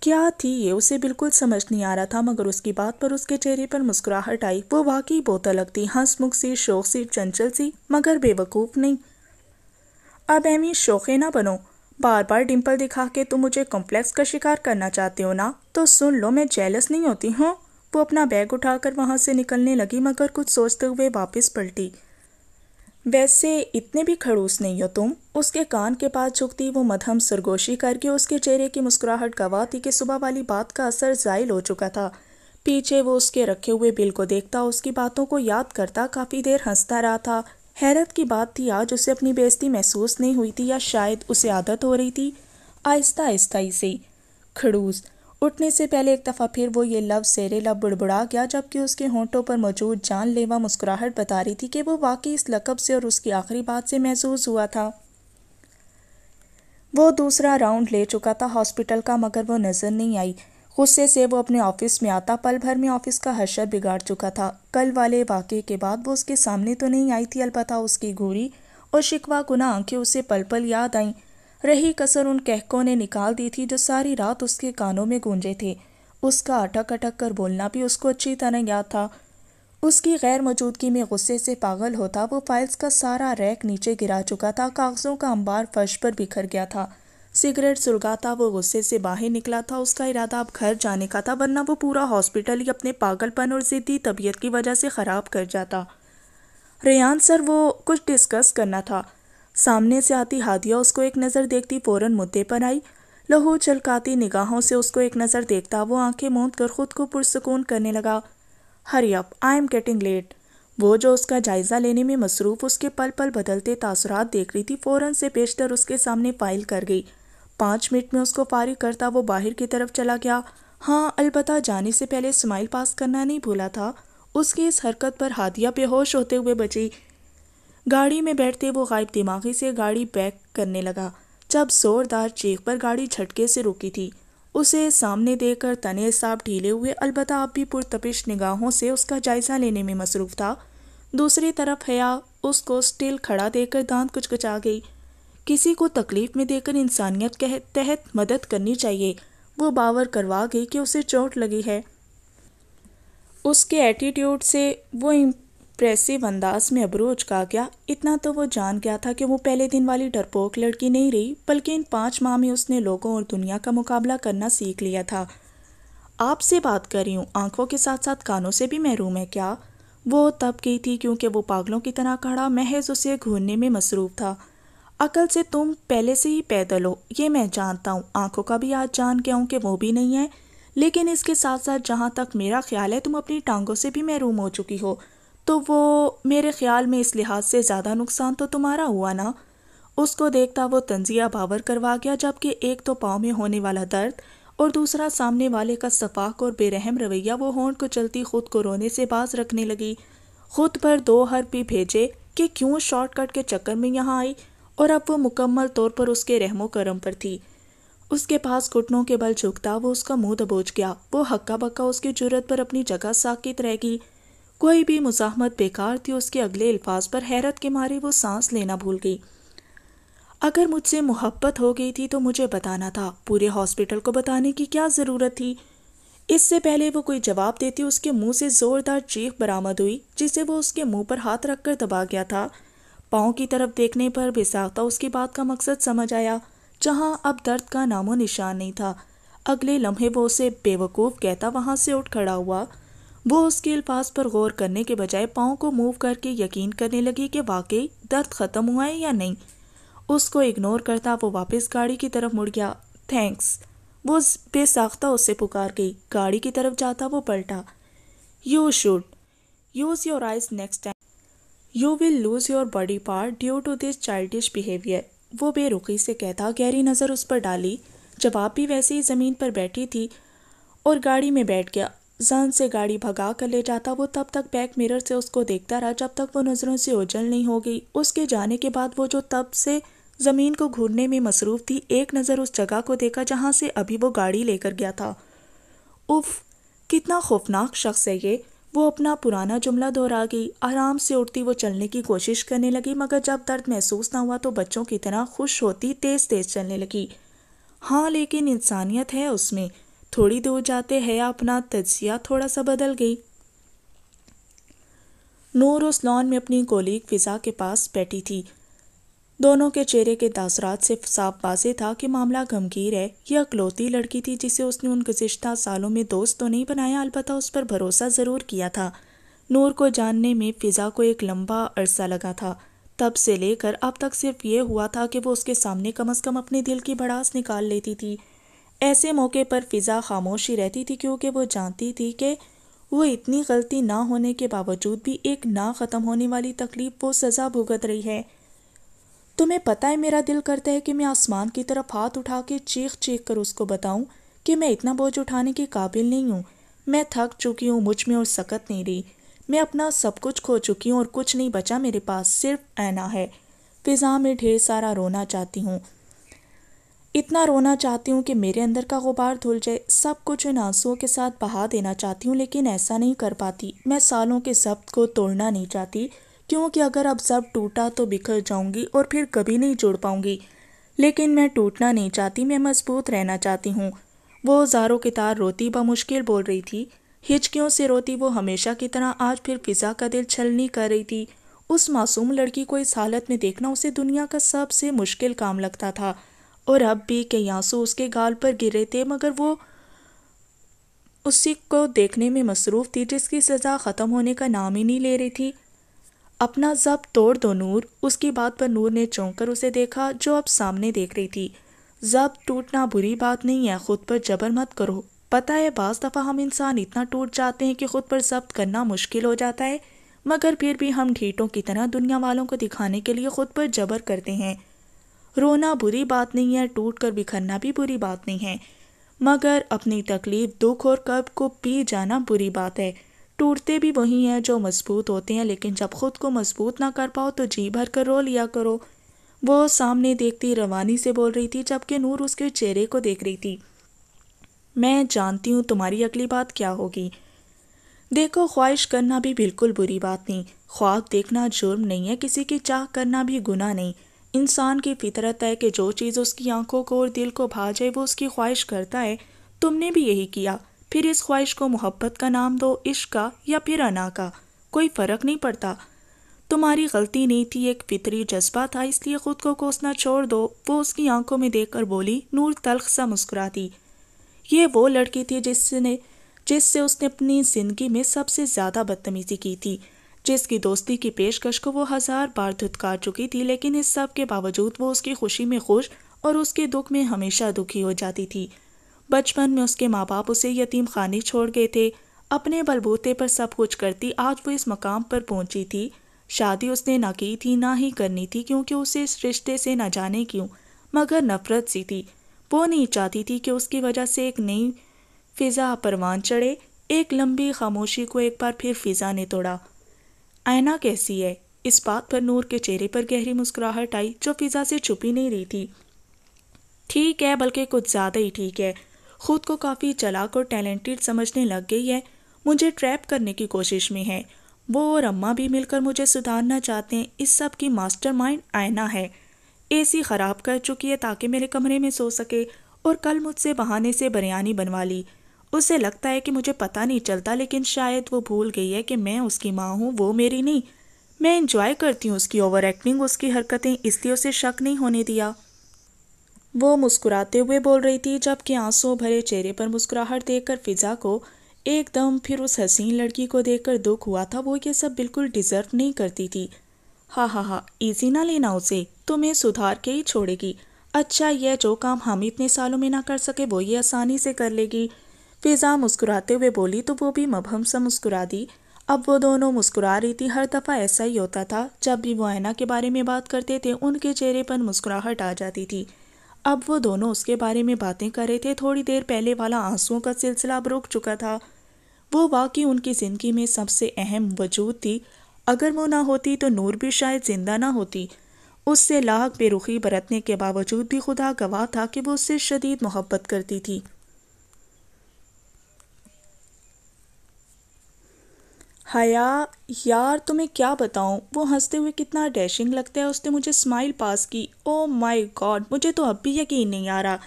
S1: کیا تھی یہ اسے بالکل سمجھ نہیں آ رہا تھا، مگر اس کی بات پر اس کے چہرے پر مسکراہٹ آئی. وہ واقعی بہت الگ تھی، ہنس مکھ سی، شوخ سی، چنچل سی، مگر بے وقوف نہیں. اب ایمی شوخے نہ بنو. بار بار ڈمپل دکھا کے تم مجھے کمپلیکس کا شکار کرنا چاہتے ہو نا؟ تو سن لو، میں جیلس نہیں ہوتی ہوں. وہ اپنا بیگ اٹھا کر وہاں سے نکلنے لگی، مگر کچھ سوچتے ہوئے واپس پلٹی. ویسے اتنے بھی کھڑوس نہیں ہو تم. اس کے کان کے پاس جھکتی وہ مدھم سرگوشی کر کے اس کے چہرے کی مسکراہٹ گواہ تھی کہ صبح والی بات کا اثر زائل ہو چکا تھا. پیچھے وہ اس کے رکھے ہوئے بل کو دیکھتا، اس کی باتوں کو یاد کرتا کافی دیر ہنستا رہا تھا. حیرت کی بات تھی آج اسے اپنی بے عزتی محسوس نہیں ہوئی تھی، یا شاید اسے عادت ہو رہی تھی. آہستہ آہستہ ہی سے کھڑوس اٹھنے سے پہلے ایک دفعہ پھر وہ یہ لفظ زیر لب بڑبڑا گیا، جبکہ اس کے ہونٹوں پر موجود جان لیوا مسکراہٹ بتا رہی تھی کہ وہ واقعی اس لقب سے اور اس کی آخری بات سے محظوظ ہوا تھا. وہ دوسرا راؤنڈ لے چکا تھا ہاسپٹل کا، مگر وہ نظر نہیں آئی. غصے سے وہ اپنے آفس میں آتا، پل بھر میں آفس کا حشر بگاڑ چکا تھا. کل والے واقعے کے بعد وہ اس کے سامنے تو نہیں آئی تھی، البتہ اس کی گھوری اور شکوہ گناہ آنکھیں اسے پل پل یاد آئیں. رہی کسر ان کہکوں نے نکال دی تھی جو ساری رات اس کے کانوں میں گونجے تھے. اس کا اٹک اٹک کر بولنا بھی اس کو اچھی طرح یاد تھا. اس کی غیر موجودگی میں غصے سے پاگل ہوتا. وہ فائلز کا سارا ریک نیچے گرا چکا تھا، کاغذوں کا انبار فرش پر بکھر گیا تھا. سگریٹ سلگاتا وہ غصے سے باہر نکلا تھا. اس کا ارادہ اب گھر جانے کا تھا، ورنہ وہ پورا ہاسپٹل ہی اپنے پاگل پن اور ضدی طبیعت کی وجہ سے خراب کر جاتا. ریان سر، وہ کچھ ڈسکس کرنا تھا۔ سامنے سے آتی ہادیہ اس کو ایک نظر دیکھتی فوراً مدعے پر آئی۔ لہو چھلکاتی نگاہوں سے اس کو ایک نظر دیکھتا وہ آنکھیں موند کر خود کو پرسکون کرنے لگا۔ ہری اپ، آئی ایم گیٹنگ لیٹ۔ وہ جو اس کا جائزہ لینے میں مصروف اس کے پل پل بدلتے تاثرات دیکھ رہی تھی، فوراً سے بیشتر اس کے سامنے فائل کر گئی۔ 5 منٹ میں اس کو فارغ کرتا وہ باہر کی طرف چلا گیا۔ ہاں، البتہ جانے سے پہلے اسمائل پاس کرنا نہیں بھولا تھا۔ اس کی اس حرکت پر ہادیہ بے ہوش ہوتے ہوئے بچی۔ گاڑی میں بیٹھتے وہ غائب دماغی سے گاڑی بیک کرنے لگا جب زوردار چیخ پر گاڑی جھٹکے سے رکی تھی۔ اسے سامنے دیکھ کر تنے صاحب ڈھیلے ہوئے، البتہ اب بھی پرتپش نگاہوں سے اس کا جائزہ لینے میں مصروف تھا۔ دوسری طرف حیا اس کو سٹل کھڑا دیکھ کر دانت کچکچا گئی۔ کسی کو تکلیف میں دیکھ کر انسانیت کے تحت مدد کرنی چاہیے۔ وہ باور کروا گئی کہ اسے چوٹ لگی ہے۔ اس کے ایٹیٹیوڈ سے وہ امپریسو انداز میں ابرو اچکا گیا۔ اتنا تو وہ جان گیا تھا کہ وہ پہلے دن والی ڈرپوک لڑکی نہیں رہی، بلکہ ان 5 ماہ میں اس نے لوگوں اور دنیا کا مقابلہ کرنا سیکھ لیا تھا۔ آپ سے بات کر رہی ہوں، آنکھوں کے ساتھ ساتھ کانوں سے بھی محروم ہے کیا؟ وہ تب کی تھی کیونکہ وہ پاگلوں کی طرح کھڑا محض اسے گھورنے میں مصروف تھا۔ عقل سے تم پہلے سے ہی پیدل ہو، یہ میں جانتا ہوں۔ آنکھوں کا بھی آج جان گیا ہوں کہ وہ بھی نہیں ہے، لیکن اس کے ساتھ ساتھ جہاں تک میرا خیال ہے تم اپنی ٹانگوں سے بھی محروم ہو چکی ہو، تو وہ میرے خیال میں اس لحاظ سے زیادہ نقصان تو تمہارا ہوا نا۔ اس کو دیکھتا وہ طنزیہ باور کروا گیا، جبکہ ایک تو پاؤں میں ہونے والا درد اور دوسرا سامنے والے کا سفاک اور بے رحم رویہ وہ ہونٹ کو چلتی خود کو رونے سے باز رکھنے لگی۔ خود پر 2 حرف بھی بھیجے کہ کیوں شارٹ کٹ کے چکر میں یہاں آئی، اور اب وہ مکمل طور پر اس کے رحم و کرم پر تھی۔ اس کے پاس گھٹنوں کے بل جھکتا وہ اس کا منہ دبوچ گیا۔ وہ ہکا بکا اس کی جرت پر اپنی جگہ ساکت رہ گئی۔ کوئی بھی مزاحمت بیکار تھی۔ اس کے اگلے الفاظ پر حیرت کے مارے وہ سانس لینا بھول گئی۔ اگر مجھ سے محبت ہو گئی تھی تو مجھے بتانا تھا، پورے ہاسپٹل کو بتانے کی کیا ضرورت تھی؟ اس سے پہلے وہ کوئی جواب دیتی اس کے منہ سے زوردار چیخ برآمد ہوئی، جسے وہ اس کے منہ پر ہاتھ رکھ کر دبا گیا تھا۔ پاؤں کی طرف دیکھنے پر بے ساختہ اس کی بات کا مقصد سمجھ آیا، جہاں اب درد کا نام و نشان نہیں تھا۔ اگلے لمحے وہ اسے بے وقوف کہتا وہاں سے اٹھ کھڑا ہوا۔ وہ اس کے الفاظ پر غور کرنے کے بجائے پاؤں کو موو کر کے یقین کرنے لگی کہ واقعی درد ختم ہوا ہے یا نہیں۔ اس کو اگنور کرتا وہ واپس گاڑی کی طرف مڑ گیا۔ تھینکس، وہ بے ساختہ اس سے پکار گئی۔ گاڑی کی طرف جاتا وہ پلٹا۔ You should use your eyes next time, you will lose your body part due to this childish behaviour, وہ بے رخی سے کہتا، گہری نظر اس پر ڈالی۔ جواب بھی ویسے ہی زمین پر بیٹھی تھی اور گاڑی میں بیٹھ گیا۔ زن سے گاڑی بھگا کر لے جاتا وہ تب تک بیک میرر سے اس کو دیکھتا رہا جب تک وہ نظروں سے اوجھل نہیں ہو گئی۔ اس کے جانے کے بعد وہ جو تب سے زمین کو گھورنے میں مصروف تھی، ایک نظر اس جگہ کو دیکھا جہاں سے ابھی وہ گاڑی لے کر گیا تھا۔ اف، کتنا خوفناک شخص ہے یہ، وہ اپنا پرانا جملہ دہرا گئی۔ آرام سے اٹھتی وہ چلنے کی کوشش کرنے لگی، مگر جب درد محسوس نہ ہوا تو بچوں کی طرح خوش ہوتی تیز تیز چلنے لگی۔ ہاں، لیکن انسانیت ہے اس میں۔ تھوڑی دور جاتے حیا اپنا تجزیہ تھوڑا سا بدل گئی۔ نور اس لان میں اپنی کولیگ فضا کے پاس بیٹھی تھی۔ دونوں کے چہرے کے تاثرات سے صاف واضح تھا کہ معاملہ گمگیر ہے۔ یہ اکلوتی لڑکی تھی جسے اس نے ان گزشتہ سالوں میں دوست تو نہیں بنایا، البتہ اس پر بھروسہ ضرور کیا تھا۔ نور کو جاننے میں فضا کو ایک لمبا عرصہ لگا تھا، تب سے لے کر اب تک صرف یہ ہوا تھا کہ وہ اس کے سامنے کم از کم اپنے دل کی بھڑاس نکال لیتی تھی۔ ایسے موقع پر فضا خاموشی رہتی تھی کیونکہ وہ جانتی تھی کہ وہ اتنی غلطی نہ ہونے کے باوجود بھی ایک نہ ختم ہونے والی تکلیف وہ سزا بھگت رہی ہے۔ تمہیں پتہ ہے میرا دل کرتا ہے کہ میں آسمان کی طرف ہاتھ اٹھا کے چیخ چیخ کر اس کو بتاؤں کہ میں اتنا بوجھ اٹھانے کے قابل نہیں ہوں، میں تھک چکی ہوں، مجھ میں اور سکت نہیں رہی، میں اپنا سب کچھ کھو چکی ہوں اور کچھ نہیں بچا میرے پاس، صرف اینا ہے۔ فضا میں ڈھیر سارا رونا چاہتی ہوں، اتنا رونا چاہتی ہوں کہ میرے اندر کا غبار دھل جائے، سب کچھ ان آنسوؤں کے ساتھ بہا دینا چاہتی ہوں، لیکن ایسا نہیں کر پاتی۔ میں سالوں کے ضبط کو توڑنا نہیں چاہتی، کیونکہ اگر اب ضبط ٹوٹا تو بکھر جاؤں گی اور پھر کبھی نہیں جوڑ پاؤں گی، لیکن میں ٹوٹنا نہیں چاہتی، میں مضبوط رہنا چاہتی ہوں۔ وہ زاروں کی طرح روتی بمشکل بول رہی تھی، ہچکیوں سے روتی وہ ہمیشہ کی طرح۔ آج پھر فضا کا دل چھلنی کر رہی تھی۔ اس معصوم لڑکی کو اس حالت میں دیکھنا اسے دنیا کا سب سے مشکل کام لگتا تھا، اور اب بھی کئی آنسو اس کے گال پر گر رہے تھے، مگر وہ اسی کو دیکھنے میں مصروف تھی جس کی سزا ختم ہونے کا نام ہی نہیں لے رہی تھی۔ اپنا ضبط توڑ دو نور، اس کی بات پر نور نے چونک کر اسے دیکھا جو اب سامنے دیکھ رہی تھی۔ ضبط ٹوٹنا بری بات نہیں ہے، خود پر جبر مت کرو۔ پتہ ہے بعض دفعہ ہم انسان اتنا ٹوٹ جاتے ہیں کہ خود پر ضبط کرنا مشکل ہو جاتا ہے، مگر پھر بھی ہم ڈھیٹوں کی طرح دنیا والوں کو دکھانے کے لیے خود پر جبر کرتے ہیں۔ رونا بری بات نہیں ہے، ٹوٹ کر بکھرنا بھی بری بات نہیں ہے، مگر اپنی تکلیف، دکھ اور کرب کو پی جانا بری بات ہے۔ ٹوٹتے بھی وہی ہیں جو مضبوط ہوتے ہیں، لیکن جب خود کو مضبوط نہ کر پاؤ تو جی بھر کر رو لیا کرو۔ وہ سامنے دیکھتی روانی سے بول رہی تھی، جبکہ نور اس کے چہرے کو دیکھ رہی تھی۔ میں جانتی ہوں تمہاری اگلی بات کیا ہوگی۔ دیکھو، خواہش کرنا بھی بالکل بری بات نہیں، خواب دیکھنا جرم نہیں ہے، کسی کی چاہ کرنا بھی گناہ نہیں۔ انسان کی فطرت ہے کہ جو چیز اس کی آنکھوں کو اور دل کو بھا جائے وہ اس کی خواہش کرتا ہے۔ تم نے بھی یہی کیا، پھر اس خواہش کو محبت کا نام دو، عشق کا یا پھر انا کا، کوئی فرق نہیں پڑتا۔ تمہاری غلطی نہیں تھی، ایک فطری جذبہ تھا، اس لیے خود کو کوسنا چھوڑ دو۔ وہ اس کی آنکھوں میں دیکھ کر بولی۔ نور تلخ سا مسکراتی۔ یہ وہ لڑکی تھی جس سے اس نے اپنی زندگی میں سب سے زیادہ بدتمیزی کی تھی، جس کی دوستی کی پیشکش کو وہ 1000 بار دھتکار چکی تھی، لیکن اس سب کے باوجود وہ اس کی خوشی میں خوش اور اس کے دکھ میں ہمیشہ دکھی ہو جاتی تھی۔ بچپن میں اس کے ماں باپ اسے یتیم خانے چھوڑ گئے تھے، اپنے بلبوتے پر سب کچھ کرتی آج وہ اس مقام پر پہنچی تھی۔ شادی اس نے نہ کی تھی، نہ ہی کرنی تھی، کیونکہ اسے اس رشتے سے نہ جانے کیوں مگر نفرت سی تھی۔ وہ نہیں چاہتی تھی کہ اس کی وجہ سے ایک نئی فضا پروان چڑھے۔ ایک لمبی خاموشی کو ایک بار پھر فضا نے توڑا۔ آئینہ کیسی ہے؟ اس بات پر نور کے چہرے پر گہری مسکراہٹ آئی جو فضا سے چھپی نہیں رہی تھی۔ ٹھیک ہے، بلکہ کچھ زیادہ ہی ٹھیک ہے۔ خود کو کافی چلاک اور ٹیلنٹڈ سمجھنے لگ گئی ہے، مجھے ٹریپ کرنے کی کوشش میں ہے۔ وہ اور اماں بھی مل کر مجھے سدھارنا چاہتے ہیں۔ اس سب کی ماسٹر مائنڈ آئینہ ہے۔ اے سی خراب کر چکی ہے تاکہ میرے کمرے میں سو سکے، اور کل مجھ سے بہانے سے بریانی بنوا لی۔ اسے لگتا ہے کہ مجھے پتہ نہیں چلتا، لیکن شاید وہ بھول گئی ہے کہ میں اس کی ماں ہوں، وہ میری نہیں۔ میں انجوائے کرتی ہوں اس کی اوور ایکٹنگ، اس کی حرکتیں، اس لیے اسے شک نہیں ہونے دیا۔ وہ مسکراتے ہوئے بول رہی تھی، جبکہ آنسوں بھرے چہرے پر مسکراہٹ دیکھ کر فضا کو ایک دم پھر اس حسین لڑکی کو دیکھ کر دکھ ہوا تھا۔ وہ یہ سب بالکل ڈیزرو نہیں کرتی تھی۔ ہاں ایزی نہ لینا اسے، تمہیں سدھار کے ہی چھوڑے گی۔ اچھا، یہ جو کام ہم اتنے سالوں میں نہ کر سکے وہ یہ آسانی سے کر لے گی۔ فضا مسکراتے ہوئے بولی تو وہ بھی مبہم سا مسکرا دی۔ اب وہ دونوں مسکرا رہی تھی۔ ہر دفعہ ایسا ہی ہوتا تھا، جب بھی وہ آئینہ کے بارے میں بات کرتے تھے ان کے چہرے پر مسکراہٹ آ جاتی تھی۔ اب وہ دونوں اس کے بارے میں باتیں کر رہے تھے۔ تھوڑی دیر پہلے والا آنسوؤں کا سلسلہ اب رک چکا تھا۔ وہ واقعی ان کی زندگی میں سب سے اہم وجود تھی۔ اگر وہ نہ ہوتی تو نور بھی شاید زندہ نہ ہوتی۔ اس سے لاحق بے رخی برتنے کے باوجود بھی خدا گواہ تھا کہ وہ اس سے شدید محبت کرتی تھی۔ حیا، یار تمہیں کیا بتاؤں، وہ ہنستے ہوئے کتنا ڈیشنگ لگتا ہے۔ اس نے مجھے اسمائل پاس کی۔ او مائی گاڈ، مجھے تو اب بھی یقین نہیں آ رہا۔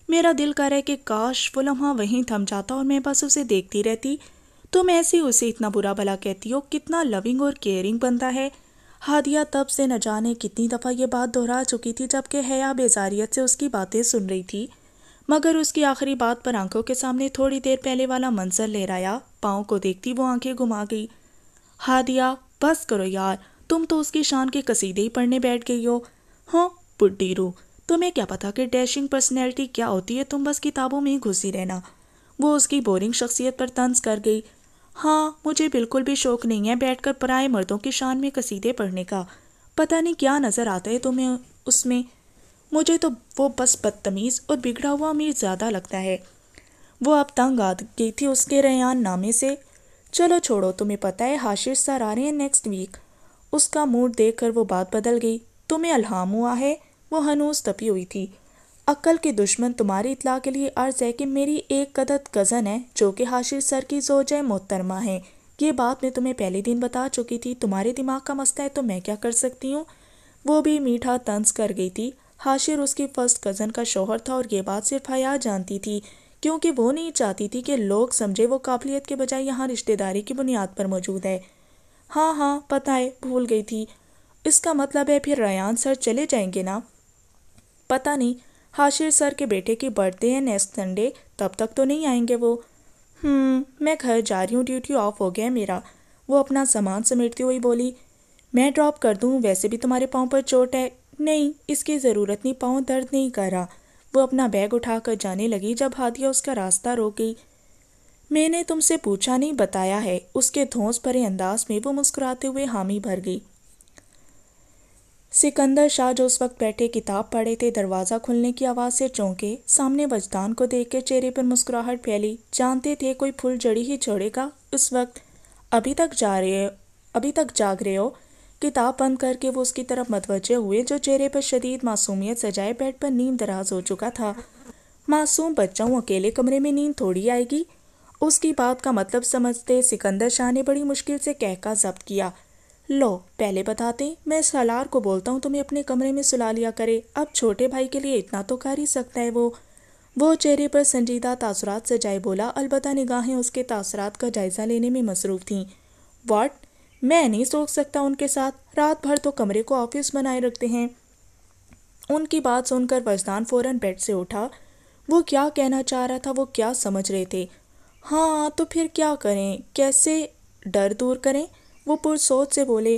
S1: میرا دل کر رہا ہے کہ کاش وہ لمحہ وہیں تھم جاتا اور میں بس اسے دیکھتی رہتی۔ تم ایسے ہی اسے اتنا برا بھلا کہتی ہو، کتنا لونگ اور کیئرنگ بنتا ہے۔ ہادیہ تب سے نہ جانے کتنی دفعہ یہ بات دہرا چکی تھی، جبکہ حیا بیزاریت سے اس کی باتیں سن رہی تھی، مگر اس کی آخری بات پر آنکھوں کے سامنے تھوڑی دیر پہلے والا منظر لہر آیا۔ پاؤں کو دیکھتی وہ آنکھیں گھما گئی۔ ہادیہ، بس کرو یار، تم تو اس کی شان کے قصیدے ہی پڑھنے بیٹھ گئی ہو۔ ہاں بڈھی روح، تمہیں کیا پتا کہ ڈیشنگ پرسنالٹی کیا ہوتی ہے، تم بس کتابوں میں ہی گھسی رہنا۔ وہ اس کی بورنگ شخصیت پر طنز کر گئی۔ ہاں، مجھے بالکل بھی شوق نہیں ہے بیٹھ کر پرائے مردوں کی شان میں قصیدے پڑھنے کا۔ پتہ نہیں کیا نظر آتا ہے تمہیں اس میں، مجھے تو وہ بس بدتمیز اور بگڑا ہوا امیر زیادہ لگتا ہے۔ وہ اب تنگ آ گئی تھی اس کے ریان نامے سے۔ چلو چھوڑو، تمہیں پتہ ہے حاشر سر آ رہے ہیں نیکسٹ ویک۔ اس کا موڈ دیکھ کر وہ بات بدل گئی۔ تمہیں الہام ہوا ہے؟ وہ ہنوز تپی ہوئی تھی۔ عقل کے دشمن، تمہاری اطلاع کے لیے عرض ہے کہ میری ایک قدر کزن ہے جو کہ حاشر سر کی زوجہ محترمہ ہے۔ یہ بات میں تمہیں پہلے دن بتا چکی تھی۔ تمہارے دماغ کا مسئلہ ہے تو میں کیا کر سکتی ہوں؟ وہ بھی میٹھا طنز کر گئی تھی۔ حاشر اس کی فرسٹ کزن کا شوہر تھا اور یہ بات صرف حیا جانتی تھی، کیونکہ وہ نہیں چاہتی تھی کہ لوگ سمجھے وہ قابلیت کے بجائے یہاں رشتہ داری کی بنیاد پر موجود ہے۔ ہاں پتہ ہے، بھول گئی تھی۔ اس کا مطلب ہے پھر ریان سر چلے جائیں گے نا؟ پتہ نہیں، حاشر سر کے بیٹے کی برتھ ڈے ہے نیکسٹ سنڈے، تب تک تو نہیں آئیں گے وہ۔ میں گھر جا رہی ہوں، ڈیوٹی آف ہو گیا میرا۔ وہ اپنا سامان سمیٹتی ہوئی بولی۔ میں ڈراپ کر دوں؟ ویسے بھی تمہارے پاؤں پر چوٹ ہے۔ نہیں، اس کی ضرورت نہیں، پاؤں درد نہیں کر رہا۔ وہ اپنا بیگ اٹھا کر جانے لگی جب ہادیہ اس کا راستہ روک گئی۔ میں نے تم سے پوچھا نہیں، بتایا ہے۔ اس کے دھونس بھرے انداز میں وہ مسکراتے ہوئے حامی بھر گئی۔ سکندر شاہ جو اس وقت بیٹھے کتاب پڑھے تھے دروازہ کھلنے کی آواز سے چونکے، سامنے وجدان کو دیکھ کے چہرے پر مسکراہٹ پھیلی۔ جانتے تھے کوئی پھول جڑی ہی چھوڑے گا اس وقت۔ ابھی تک جاگ رہے ہو؟ کتاب بند کر کے وہ اس کی طرف متوجہ ہوئے جو چہرے پر شدید معصومیت سجائے بیڈ پر نیم دراز ہو چکا تھا۔ معصوم بچہ ہوں، اکیلے کمرے میں نیند تھوڑی آئے گی؟ اس کی بات کا مطلب سمجھتے سکندر شاہ نے بڑی مشکل سے کہکا ضبط کیا۔ لو، پہلے بتاتے، میں سالار کو بولتا ہوں تمہیں اپنے کمرے میں سلا لیا کرے۔ اب چھوٹے بھائی کے لیے اتنا تو کر ہی سکتا ہے وہ چہرے پر سنجیدہ تاثرات سجائے بولا، البتہ نگاہیں اس کے تاثرات کا جائزہ لینے میں مصروف تھیں۔ واٹ؟ میں نہیں سو سکتا ان کے ساتھ، رات بھر تو کمرے کو آفس بنائے رکھتے ہیں۔ ان کی بات سن کر وجدان فوراً بیڈ سے اٹھا۔ وہ کیا کہنا چاہ رہا تھا، وہ کیا سمجھ رہے تھے؟ ہاں تو پھر کیا کریں، کیسے ڈر دور کریں؟ وہ پرسوچ سے بولے۔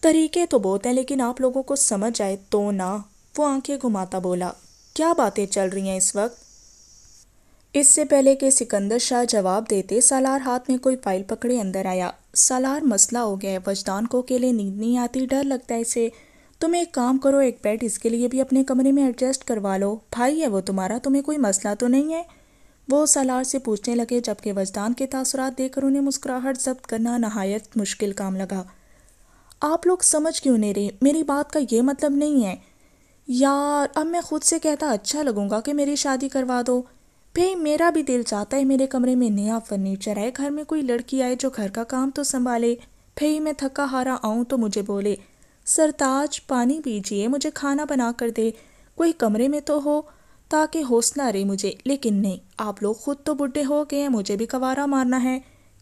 S1: طریقے تو بہت ہیں لیکن آپ لوگوں کو سمجھ آئے تو نہ۔ وہ آنکھیں گھماتا بولا۔ کیا باتیں چل رہی ہیں اس وقت؟ اس سے پہلے کہ سکندر شاہ جواب دیتے، سالار ہاتھ میں کوئی فائل پکڑے اندر آیا۔ سالار، مسئلہ ہو گیا ہے، وجدان کو اکیلے نیند نہیں آتی، ڈر لگتا ہے اسے۔ تم ایک کام کرو، ایک بیڈ اس کے لیے بھی اپنے کمرے میں ایڈجسٹ کروا لو۔ بھائی ہے وہ تمہارا، تمہیں کوئی مسئلہ تو نہیں ہے؟ وہ سالار سے پوچھنے لگے جبکہ وجدان کے تاثرات دیکھ کر انہیں مسکراہٹ ضبط کرنا نہایت مشکل کام لگا۔ آپ لوگ سمجھ کیوں نہیں رہے؟ میری بات کا یہ مطلب نہیں ہے۔ یار، اب میں خود سے کہتا اچھا لگوں گا کہ میری شادی کروا دو۔ بھئی میرا بھی دل چاہتا ہے میرے کمرے میں نیا فرنیچر آئے، گھر میں کوئی لڑکی آئے جو گھر کا کام تو سنبھالے۔ بھئی میں تھکا ہارا آؤں تو مجھے بولے، سرتاج پانی پیجئے، مجھے کھانا بنا کر دے، کوئی کمرے میں تو ہو تاکہ حوصلہ رہے مجھے۔ لیکن نہیں، آپ لوگ خود تو بڈھے ہو گئے ہیں، مجھے بھی کوارا مارنا ہے۔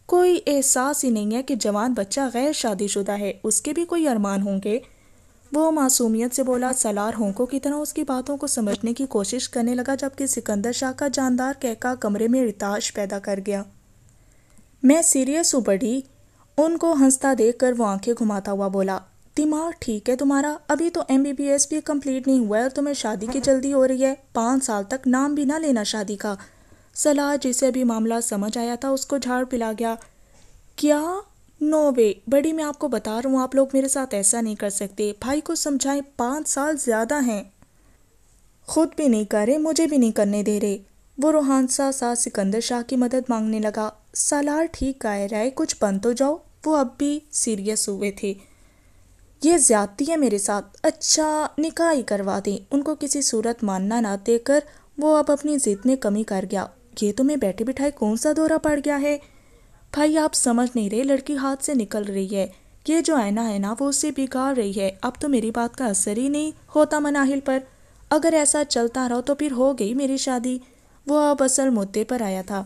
S1: کوئی احساس ہی نہیں ہے کہ جوان بچہ غیر شادی شدہ ہے، اس کے بھی کوئی ارمان ہوں گے۔ وہ معصومیت سے بولا۔ سالار ہونکوں کی طرح اس کی باتوں کو سمجھنے کی کوشش کرنے لگا جبکہ سکندر شاہ کا جاندار کہکا کمرے میں ارتعاش پیدا کر گیا۔ میں سیریس ہوں بڑی۔ ان کو ہنستا دیکھ کر وہ آنکھیں گھماتا ہوا بولا، دماغ ٹھیک ہے تمہارا؟ ابھی تو MBBS بھی کمپلیٹ نہیں ہوا ہے اور تمہیں شادی کی جلدی ہو رہی ہے۔ 5 سال تک نام بھی نہ لینا شادی کا۔ سالار جسے بھی معاملہ سمجھ آیا تھا اس کو جھاڑ پلا گیا۔ کیا؟ نو وے بڑی، میں آپ کو بتا رہا ہوں، آپ لوگ میرے ساتھ ایسا نہیں کر سکتے۔ بھائی کو سمجھائیں، 5 سال زیادہ ہیں۔ خود بھی نہیں کر رہے، مجھے بھی نہیں کرنے دے رہے۔ وہ روحانسا سا سکندر شاہ کی مدد مانگنے لگا۔ سالار ٹھیک کہہ رہا ہے، کچھ بن تو جاؤ۔ وہ اب بھی سیریس ہوئے تھے۔ یہ زیادتی ہے میرے ساتھ۔ اچھا نکاح ہی کروا دیں۔ ان کو کسی صورت ماننا نہ دے کر وہ اب اپنی ضد میں کمی کر گیا۔ یہ تمہیں بیٹھے بٹھائے کون سا دورہ پڑ گیا ہے؟ بھائی آپ سمجھ نہیں رہے، لڑکی ہاتھ سے نکل رہی ہے، یہ جو آئینہ ہے نا وہ اسے بگاڑ رہی ہے۔ اب تو میری بات کا اثر ہی نہیں ہوتا مناہل پر۔ اگر ایسا چلتا رہا تو پھر ہو گئی میری شادی۔ وہ اب اصل مدعے پر آیا تھا۔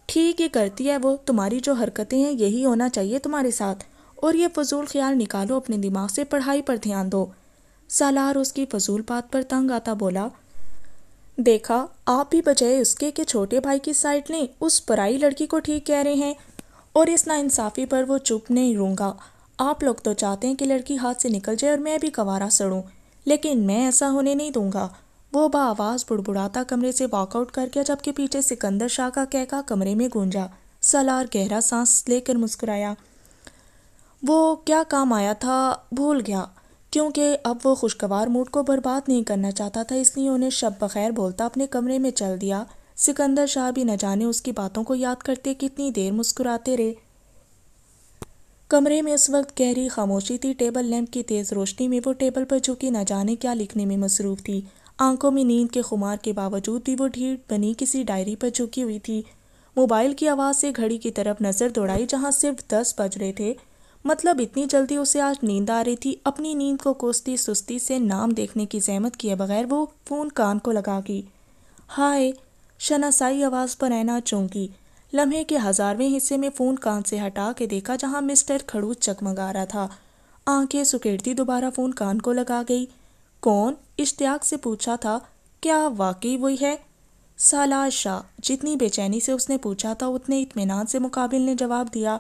S1: ٹھیک ہی کرتی ہے وہ، تمہاری جو حرکتیں ہیں یہی ہونا چاہیے تمہارے ساتھ، اور یہ فضول خیال نکالو اپنے دماغ سے، پڑھائی پر دھیان دو۔ سالار اس کی فضول بات پر تنگ آتا بولا، دیکھا آپ بھی بجائے اس کے کہ چھوٹے بھائی کی سائڈ لیں، اس پرائی لڑکی کو ٹھیک کہہ رہے ہیں، اور اس ناانصافی پر وہ چپ نہیں رہوں گا۔ آپ لوگ تو چاہتے ہیں کہ لڑکی ہاتھ سے نکل جائے اور میں بھی کوارا سڑوں، لیکن میں ایسا ہونے نہیں دوں گا۔ وہ بآواز بڑبڑاتا کمرے سے واک آؤٹ کر گیا جبکہ پیچھے سکندر شاہ کا کہکا کمرے میں گونجا۔ سالار گہرا سانس لے کر مسکرایا۔ وہ کیا کام آیا تھا بھول گیا، کیونکہ اب وہ خوشگوار موڈ کو برباد نہیں کرنا چاہتا تھا، اس لیے انہیں شب بخیر بولتا اپنے کمرے میں چل دیا۔ سکندر شاہ بھی نہ جانے اس کی باتوں کو یاد کرتے کتنی دیر مسکراتے رہے۔ کمرے میں اس وقت گہری خاموشی تھی۔ ٹیبل لیمپ کی تیز روشنی میں وہ ٹیبل پر جھکی نہ جانے کیا لکھنے میں مصروف تھی۔ آنکھوں میں نیند کے خمار کے باوجود بھی وہ ڈھیٹ بنی کسی ڈائری پر جھکی ہوئی تھی۔ موبائل کی آواز سے گھڑی کی طرف نظر دوڑائی جہاں صرف 10 بج رہے تھے، مطلب اتنی جلدی اسے آج نیند آ رہی تھی۔ اپنی نیند کو کوستی سستی سے نام دیکھنے کی زحمت کیے بغیر وہ فون کان کو لگا گئی۔ ہائے، شناسائی آواز پر اینا چونکی۔ لمحے کے 1000ویں حصے میں فون کان سے ہٹا کے دیکھا جہاں مسٹر کھڑوچ چکمگا رہا تھا۔ آنکھیں سکیڑتی دوبارہ فون کان کو لگا گئی۔ کون؟ اشتیاق سے پوچھا تھا۔ کیا واقعی وہی ہے؟ سالار شاہ۔ جتنی بے چینی سے اس نے پوچھا تھا اتنے اطمینان سے مقابل نے جواب دیا۔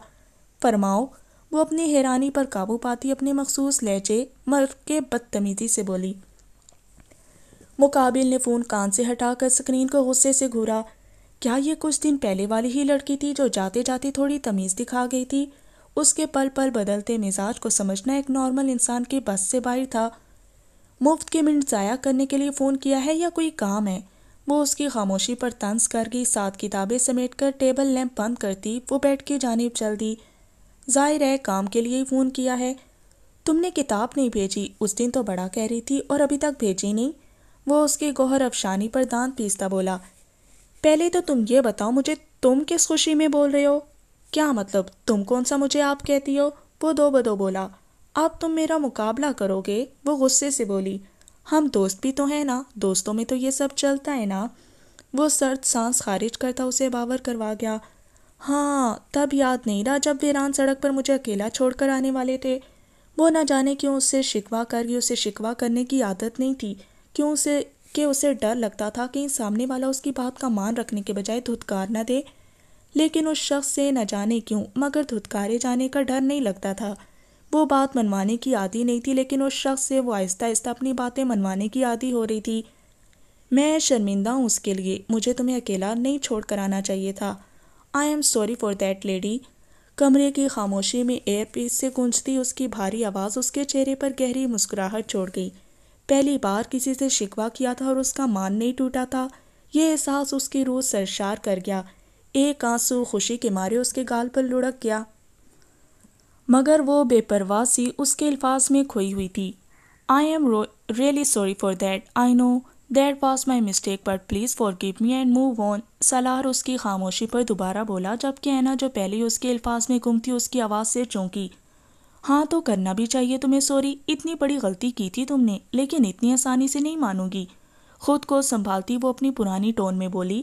S1: فرماؤ۔ وہ اپنی حیرانی پر قابو پاتی اپنے مخصوص لہجے مرد کے بدتمیزی سے بولی۔ مقابل نے فون کان سے ہٹا کر اسکرین کو غصے سے گھورا۔ کیا یہ کچھ دن پہلے والی ہی لڑکی تھی جو جاتے جاتے تھوڑی تمیز دکھا گئی تھی؟ اس کے پل پل بدلتے مزاج کو سمجھنا ایک نارمل انسان کے بس سے باہر تھا۔ مفت کے منٹ ضائع کرنے کے لیے فون کیا ہے یا کوئی کام ہے؟ وہ اس کی خاموشی پر طنز کر گئی۔ 7 کتابیں سمیٹ کر ٹیبل لیمپ بند کرتی وہ بیڈ کی جانب چل دی۔ ظاہر ہے کام کے لیے ہی فون کیا ہے۔ تم نے کتاب نہیں بھیجی، اس دن تو بڑا کہہ رہی تھی اور ابھی تک بھیجی نہیں؟ وہ اس کی گوہر افشانی پر دانت پیستا بولا۔ پہلے تو تم یہ بتاؤ مجھے تم کس خوشی میں بول رہے ہو؟ کیا مطلب تم کون سا مجھے آپ کہتی ہو؟ وہ دو بدو بولا۔ اب تم میرا مقابلہ کرو گے؟ وہ غصے سے بولی۔ ہم دوست بھی تو ہیں نا، دوستوں میں تو یہ سب چلتا ہے نا۔ وہ سرد سانس خارج کرتا اسے باور کروا گیا۔ ہاں تب یاد نہیں رہا جب ویران سڑک پر مجھے اکیلا چھوڑ کر آنے والے تھے۔ وہ نہ جانے کیوں اس سے شکوہ کر گئی، اسے شکوہ کرنے کی عادت نہیں تھی، کیوں اسے ڈر لگتا تھا کہ سامنے والا اس کی بات کا مان رکھنے کے بجائے دھتکار نہ دے۔ لیکن اس شخص سے نہ جانے کیوں مگر دھتکارے جانے کا ڈر نہیں لگتا تھا۔ وہ بات منوانے کی عادی نہیں تھی، لیکن اس شخص سے وہ آہستہ آہستہ اپنی باتیں منوانے کی عادی ہو رہی تھی۔ میں شرمندہ ہوں اس کے لیے، مجھے تمہیں اکیلا نہیں چھوڑ کر آنا چاہیے تھا۔ I am sorry for that lady. کمرے کی خاموشی میں ایئر پیس سے گونجتی اس کی بھاری آواز اس کے چہرے پر گہری مسکراہٹ چھوڑ گئی۔ پہلی بار کسی سے شکوہ کیا تھا اور اس کا مان نہیں ٹوٹا تھا۔ یہ احساس اس کی روح سرشار کر گیا۔ ایک آنسو خوشی کے مارے اس کے گال پر لڑک گیا، مگر وہ بے پرواہ سی اس کے الفاظ میں کھوئی ہوئی تھی۔ I am really sorry for that. I know that was my mistake, but please forgive me and move on. سالار اس کی خاموشی پر دوبارہ بولا، جبکہ اینا جو پہلے اس کے الفاظ میں گم تھی اس کی آواز سے چونکی۔ ہاں تو کرنا بھی چاہیے تمہیں سوری، اتنی بڑی غلطی کی تھی تم نے، لیکن اتنی آسانی سے نہیں مانوں گی۔ خود کو سنبھالتی وہ اپنی پرانی ٹون میں بولی۔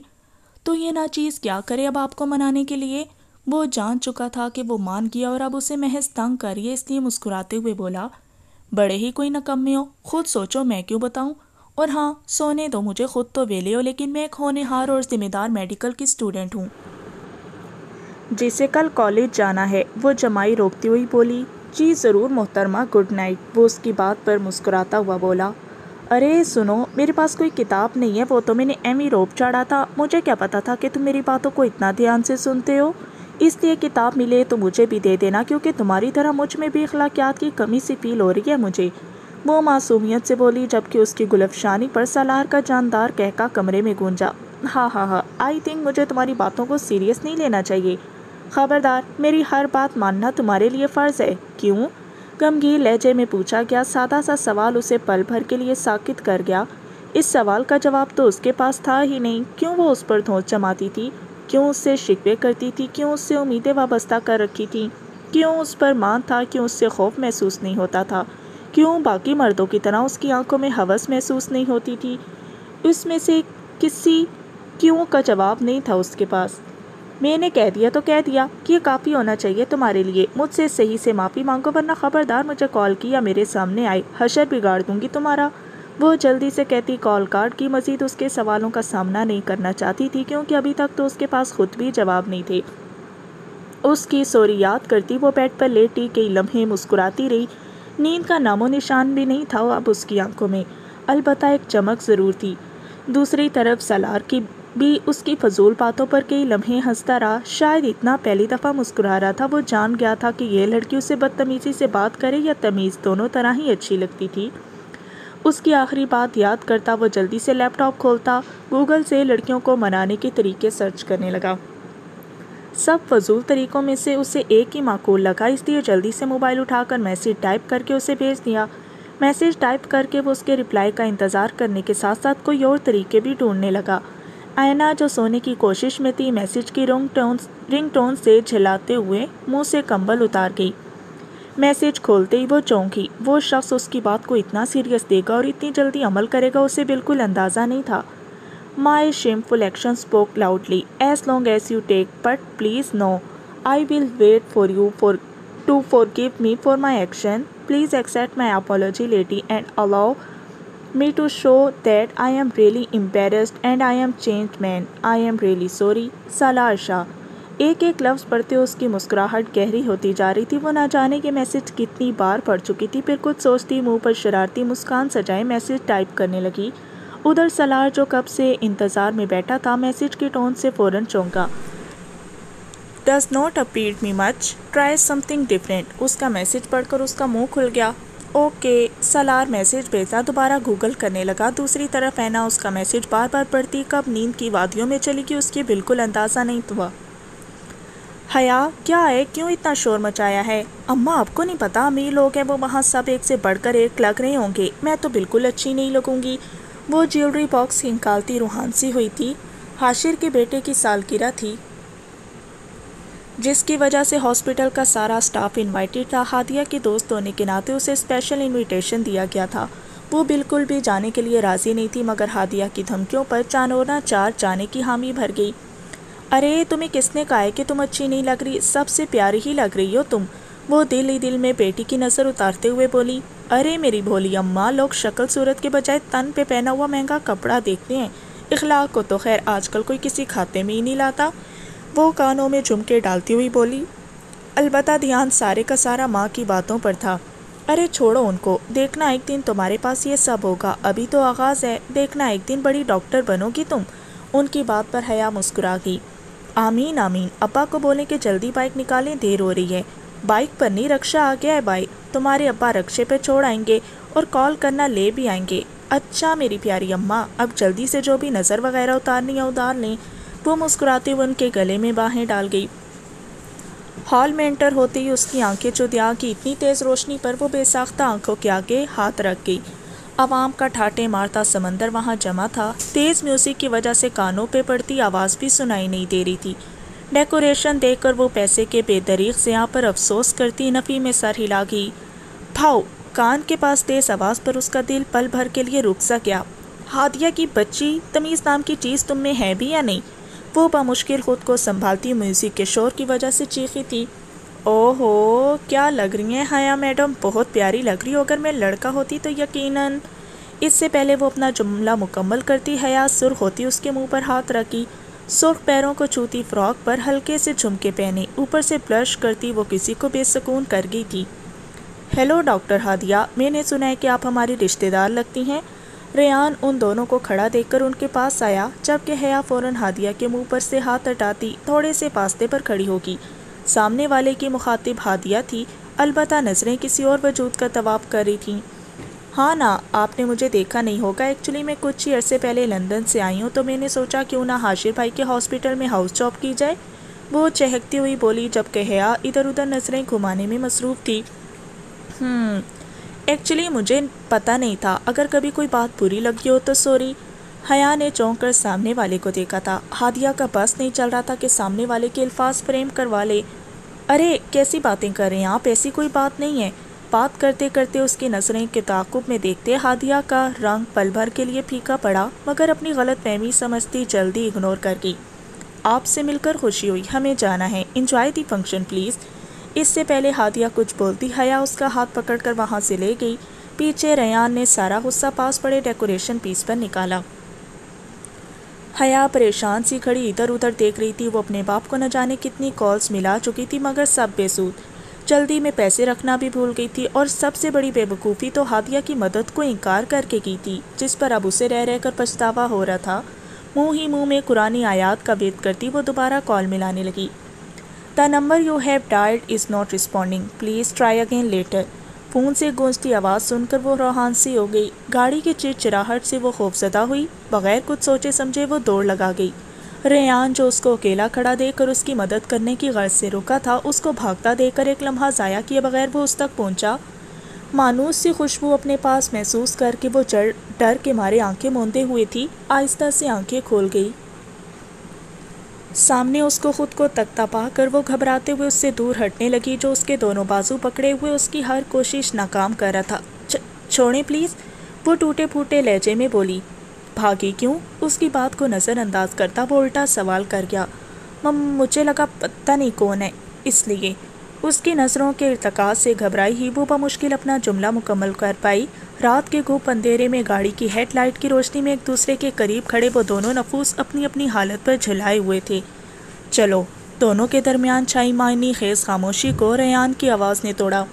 S1: تو یہ ناچیز کیا کرے اب آپ کو منانے کے لیے؟ وہ جان چکا تھا کہ وہ مان گیا اور اب اسے محض تنگ کریے، اس لیے مسکراتے ہوئے بولا، بڑے ہی کوئی نکمے ہو، خود سوچو میں کیوں بتاؤں۔ اور ہاں سونے دو مجھے، خود تو ویلے ہو، لیکن میں ایک ہونہار اور ذمہ دار میڈیکل کی اسٹوڈنٹ ہوں جسے کل کالج جانا ہے۔ وہ جمائی روکتی ہوئی بولی، جی ضرور محترمہ، گڈ نائٹ۔ وہ اس کی بات پر مسکراتا ہوا بولا، ارے سنو، میرے پاس کوئی کتاب نہیں ہے، وہ تو میں نے ایمی روپ چڑھا تھا، مجھے کیا پتا تھا کہ تم میری باتوں کو اتنا دھیان سے سنتے ہو، اس لیے کتاب ملے تو مجھے بھی دے دینا، کیونکہ تمہاری طرح مجھ میں بھی اخلاقیات کی کمی سی فیل ہو رہی ہے مجھے۔ وہ معصومیت سے بولی، جبکہ اس کی گلفشانی پر سالار کا جاندار کہکا کمرے میں گونجا۔ ہاں ہاں ہاں، آئی تھنک مجھے تمہاری باتوں کو سیریس نہیں لینا چاہیے۔ خبردار، میری ہر بات ماننا تمہارے لیے فرض ہے۔ کیوں؟ غمگین لہجے میں پوچھا گیا۔ سادہ سا سوال اسے پل بھر کے لیے ساکت کر گیا۔ اس سوال کا جواب تو اس کے پاس تھا ہی نہیں۔ کیوں وہ اس پر دھونس جماتی تھی؟ کیوں اس سے شکوے کرتی تھی؟ کیوں اس سے امیدیں وابستہ کر رکھی تھی؟ کیوں اس پر مان تھا؟ کیوں اس سے خوف محسوس نہیں ہوتا تھا؟ کیوں باقی مردوں کی طرح اس کی آنکھوں میں ہوس محسوس نہیں ہوتی تھی؟ اس میں سے کسی کیوں کا جواب نہیں تھا اس کے پاس۔ میں نے کہہ دیا تو کہہ دیا، کہ یہ کافی ہونا چاہیے تمہارے لیے۔ مجھ سے صحیح سے معافی مانگو، ورنہ خبردار مجھے کال کی یا میرے سامنے آئے، حشر بگاڑ دوں گی تمہارا۔ وہ جلدی سے کہتی کال کاٹ کی، مزید اس کے سوالوں کا سامنا نہیں کرنا چاہتی تھی، کیونکہ ابھی تک تو اس کے پاس خود بھی جواب نہیں تھے۔ اس کی سوری یاد کرتی وہ بیڈ پر لیٹی کئی لمحے مسکراتی رہی۔ نیند کا نام و نشان بھی نہیں تھا اب اس کی آنکھوں میں، البتہ ایک چمک ضرور تھی۔ دوسری طرف سالار کی بھی اس کی فضول باتوں پر کئی لمحے ہنستا رہا۔ شاید اتنا پہلی دفعہ مسکرا رہا تھا۔ وہ جان گیا تھا کہ یہ لڑکی اسے بدتمیزی سے بات کرے یا تمیز، دونوں طرح ہی اچھی لگتی تھی۔ اس کی آخری بات یاد کرتا وہ جلدی سے لیپ ٹاپ کھولتا، گوگل سے لڑکیوں کو منانے کے طریقے سرچ کرنے لگا۔ سب فضول طریقوں میں سے اسے ایک ہی معقول لگا، اس لیے جلدی سے موبائل اٹھا کر میسیج ٹائپ کر کے اسے بھیج دیا۔ میسیج ٹائپ کر کے وہ اس کے رپلائی کا انتظار کرنے کے ساتھ ساتھ کوئی اور طریقے بھی ڈھونڈنے لگا۔ اینا جو سونے کی کوشش میں تھی، میسیج کی رنگ ٹون سے جھلاتے ہوئے منہ سے کمبل اتار گئی۔ میسیج کھولتے ہی وہ چونکی۔ وہ شخص اس کی بات کو اتنا سیریس دے گا اور اتنی جلدی عمل کرے گا، اسے بالکل اندازہ نہیں تھا۔ My shameful action spoke loudly. As long as you take, but please no. I will wait for you to forgive me for my action. Please accept my apology, lady, and allow me to show that I am really embarrassed and I am changed man. I am really sorry. سالار شاہ۔ ایک ایک لفظ پڑھتے اس کی مسکراہٹ گہری ہوتی جا رہی تھی۔ وہ نہ جانے کہ میسج کتنی بار پڑھ چکی تھی، پھر کچھ سوچتی منہ پر شرارتی مسکان سجائے میسج ٹائپ کرنے لگی۔ ادھر سالار جو کب سے انتظار میں بیٹھا تھا میسج کی ٹون سے فوراً چونکا۔ Does not appeal me much, try something different. اس کا میسج پڑھ کر اس کا منہ کھل گیا۔ اوکے، سالار میسج بھیجا، دوبارہ گوگل کرنے لگا۔ دوسری طرف اینا اس کا میسج بار بار پڑھتی کب نیند کی وادیوں میں چلی گئی اس کی بالکل اندازہ نہیں ہوا۔ حیا، کیا ہے، کیوں اتنا شور مچایا ہے؟ اماں آپ کو نہیں پتا، امیر لوگ ہیں وہ، وہاں سب ایک سے بڑھ کر ایک لگ رہے ہوں گے، میں تو بالکل اچھی نہیں لگوں گی۔ وہ جیولری باکس نکالتی روحان سی ہوئی تھی۔ حاشر کے بیٹے کی سالگرہ تھی جس کی وجہ سے ہاسپٹل کا سارا سٹاف انوائٹڈ تھا۔ ہادیہ کے دوست ہونے کے ناطے اسے اسپیشل انویٹیشن دیا گیا تھا۔ وہ بالکل بھی جانے کے لیے راضی نہیں تھی، مگر ہادیہ کی دھمکیوں پر چانورنا چار جانے کی حامی بھر گئی۔ ارے تمہیں کس نے کہا ہے کہ تم اچھی نہیں لگ رہی؟ سب سے پیاری ہی لگ رہی ہو تم، وہ دل ہی دل میں بیٹی کی نظر اتارتے ہوئے بولی۔ ارے میری بھولی اماں، لوگ شکل صورت کے بجائے تن پہ پہنا ہوا مہنگا کپڑا دیکھتے ہیں، اخلاق کو تو خیر آج کل کوئی کسی کھاتے میں ہی نہیں لاتا، وہ کانوں میں جھمکے ڈالتی ہوئی بولی۔ البتہ دھیان سارے کا سارا ماں کی باتوں پر تھا۔ ارے چھوڑو ان کو، دیکھنا ایک دن تمہارے پاس یہ سب ہوگا، ابھی تو آغاز ہے، دیکھنا ایک دن بڑی ڈاکٹر بنو گی تم۔ ان کی بات پر حیا مسکرا گئی۔ آمین آمین، ابا کو بولیں کہ جلدی بائک نکالیں، دیر ہو رہی ہے۔ بائک پر نہیں، رکشہ آ گیا ہے بھائی، تمہارے ابا رکشے پہ چھوڑ آئیں گے اور کال کرنا لے بھی آئیں گے۔ اچھا میری پیاری اماں، اب جلدی سے جو بھی نظر وغیرہ اتارنی ہے اتار لیں۔ وہ مسکراتے ہوئے ان کے گلے میں باہیں ڈال گئی۔ ہال میں انٹر ہوتے ہی اس کی آنکھیں چودیا کی اتنی تیز روشنی پر وہ بے ساختہ آنکھوں کے آگے ہاتھ رکھ گئی۔ عوام کا ٹھاٹے مارتا سمندر وہاں جمع تھا۔ تیز میوزک کی وجہ سے کانوں پہ پڑتی آواز بھی سنائی نہیں دے رہی تھی۔ ڈیکوریشن دیکھ کر وہ پیسے کے بے دریغ ضیاع پر افسوس کرتی نفی میں سر ہلا گئی۔ بھاؤ، کان کے پاس تیز آواز پر اس کا دل پل بھر کے لیے رک سا گیا۔ ہادیہ کی بچی، تمیز نام کی چیز تم میں ہے بھی یا نہیں؟ وہ بمشکل خود کو سنبھالتی میوزک کے شور کی وجہ سے چیخی تھی۔ او ہو، کیا لگ رہی ہیں حیا میڈم، بہت پیاری لگ رہی ہو، اگر میں لڑکا ہوتی تو یقیناً۔ اس سے پہلے وہ اپنا جملہ مکمل کرتی حیا سرخ ہوتی اس کے منہ پر ہاتھ رکھی۔ سرخ پیروں کو چھوتی فراک پر ہلکے سے جھمکے پہنے، اوپر سے بلش کرتی وہ کسی کو بے سکون کر گئی تھی۔ ہیلو ڈاکٹر ہادیہ، میں نے سنا ہے کہ آپ ہماری رشتہ دار لگتی ہیں۔ ریان ان دونوں کو کھڑا دیکھ کر ان کے پاس آیا، جبکہ حیا فوراً ہادیہ کے منہ پر سے ہاتھ ہٹاتی تھوڑے سے فاصلے پر کھڑی ہوگی۔ سامنے والے کی مخاطب ہادیہ تھی، البتہ نظریں کسی اور وجود کا طواف کر رہی تھیں۔ ہاں نا، آپ نے مجھے دیکھا نہیں ہوگا، ایکچولی میں کچھ ہی عرصے پہلے لندن سے آئی ہوں، تو میں نے سوچا کیوں نہ حاشر بھائی کے ہاسپٹل میں ہاؤس جاب کی جائے، وہ چہکتی ہوئی بولی، جبکہ حیا ادھر ادھر نظریں گھمانے میں مصروف تھی۔ ایکچولی مجھے پتہ نہیں تھا، اگر کبھی کوئی بات بری لگی ہو تو سوری۔ حیا نے چونک کر سامنے والے کو دیکھا تھا۔ ہادیہ کا بس نہیں چل رہا تھا کہ سامنے والے کے الفاظ فریم کروا لے۔ ارے کیسی باتیں کر رہے ہیں آپ، ایسی کوئی بات نہیں ہے۔ بات کرتے کرتے اس کی نظریں کے تعاقب میں دیکھتے ہادیہ کا رنگ پل بھر کے لیے پھیکا پڑا، مگر اپنی غلط فہمی سمجھتی جلدی اگنور کر گئی۔ آپ سے مل کر خوشی ہوئی، ہمیں جانا ہے، انجوائے دی فنکشن پلیز۔ اس سے پہلے ہادیہ کچھ بولتی حیا اس کا ہاتھ پکڑ کر وہاں سے لے گئی۔ پیچھے ریان نے سارا غصہ پاس پڑے ڈیکوریشن پیس پر نکالا۔ حیا پریشان سی کھڑی ادھر ادھر دیکھ رہی تھی۔ وہ اپنے باپ کو نہ جانے کتنی کالز ملا چکی تھی، مگر سب بے سود۔ جلدی میں پیسے رکھنا بھی بھول گئی تھی، اور سب سے بڑی بے وقوفی تو ہادیہ کی مدد کو انکار کر کے کی تھی، جس پر اب اسے رہ رہ کر پچھتاوا ہو رہا تھا۔ منہ ہی منہ میں قرآنی آیات کا وید کرتی وہ دوبارہ کال ملانے لگی۔ The number you have dialed is not responding. Please try again later. Phone سے گونجتی آواز سن کر وہ روحان سی ہو گئی۔ گاڑی کی چرچراہٹ سے وہ خوفزدہ ہوئی، بغیر کچھ سوچے سمجھے وہ دوڑ لگا گئی۔ ریان جو اس کو اکیلا کھڑا دیکھ کر اس کی مدد کرنے کی غرض سے رکا تھا، اس کو بھاگتا دیکھ کر ایک لمحہ ضائع کیے بغیر وہ اس تک پہنچا۔ مانوس سی خوشبو اپنے پاس محسوس کر کے وہ ڈر کے مارے آنکھیں موندے ہوئے تھی، آہستہ سے آنکھیں کھول گئی۔ سامنے اس کو خود کو تکتا پا کر وہ گھبراتے ہوئے اس سے دور ہٹنے لگی، جو اس کے دونوں بازو پکڑے ہوئے اس کی ہر کوشش ناکام کر رہا تھا۔ چھوڑیں پلیز، وہ ٹوٹے پھوٹے لہجے میں بولی۔ بھاگی کیوں؟ اس کی بات کو نظر انداز کرتا وہ الٹا سوال کر گیا۔ مجھے لگا پتہ نہیں کون ہے، اس لیے۔ اس کی نظروں کے ارتکاز سے گھبرائی ہی وہ بمشکل اپنا جملہ مکمل کر پائی۔ رات کے گھوپ اندھیرے میں گاڑی کی ہیڈ لائٹ کی روشنی میں ایک دوسرے کے قریب کھڑے وہ دونوں نفوس اپنی اپنی حالت پر جھلائے ہوئے تھے۔ چلو دونوں کے درمیان چھائی معنی خیز خاموشی کو ریان کی آواز نے توڑا۔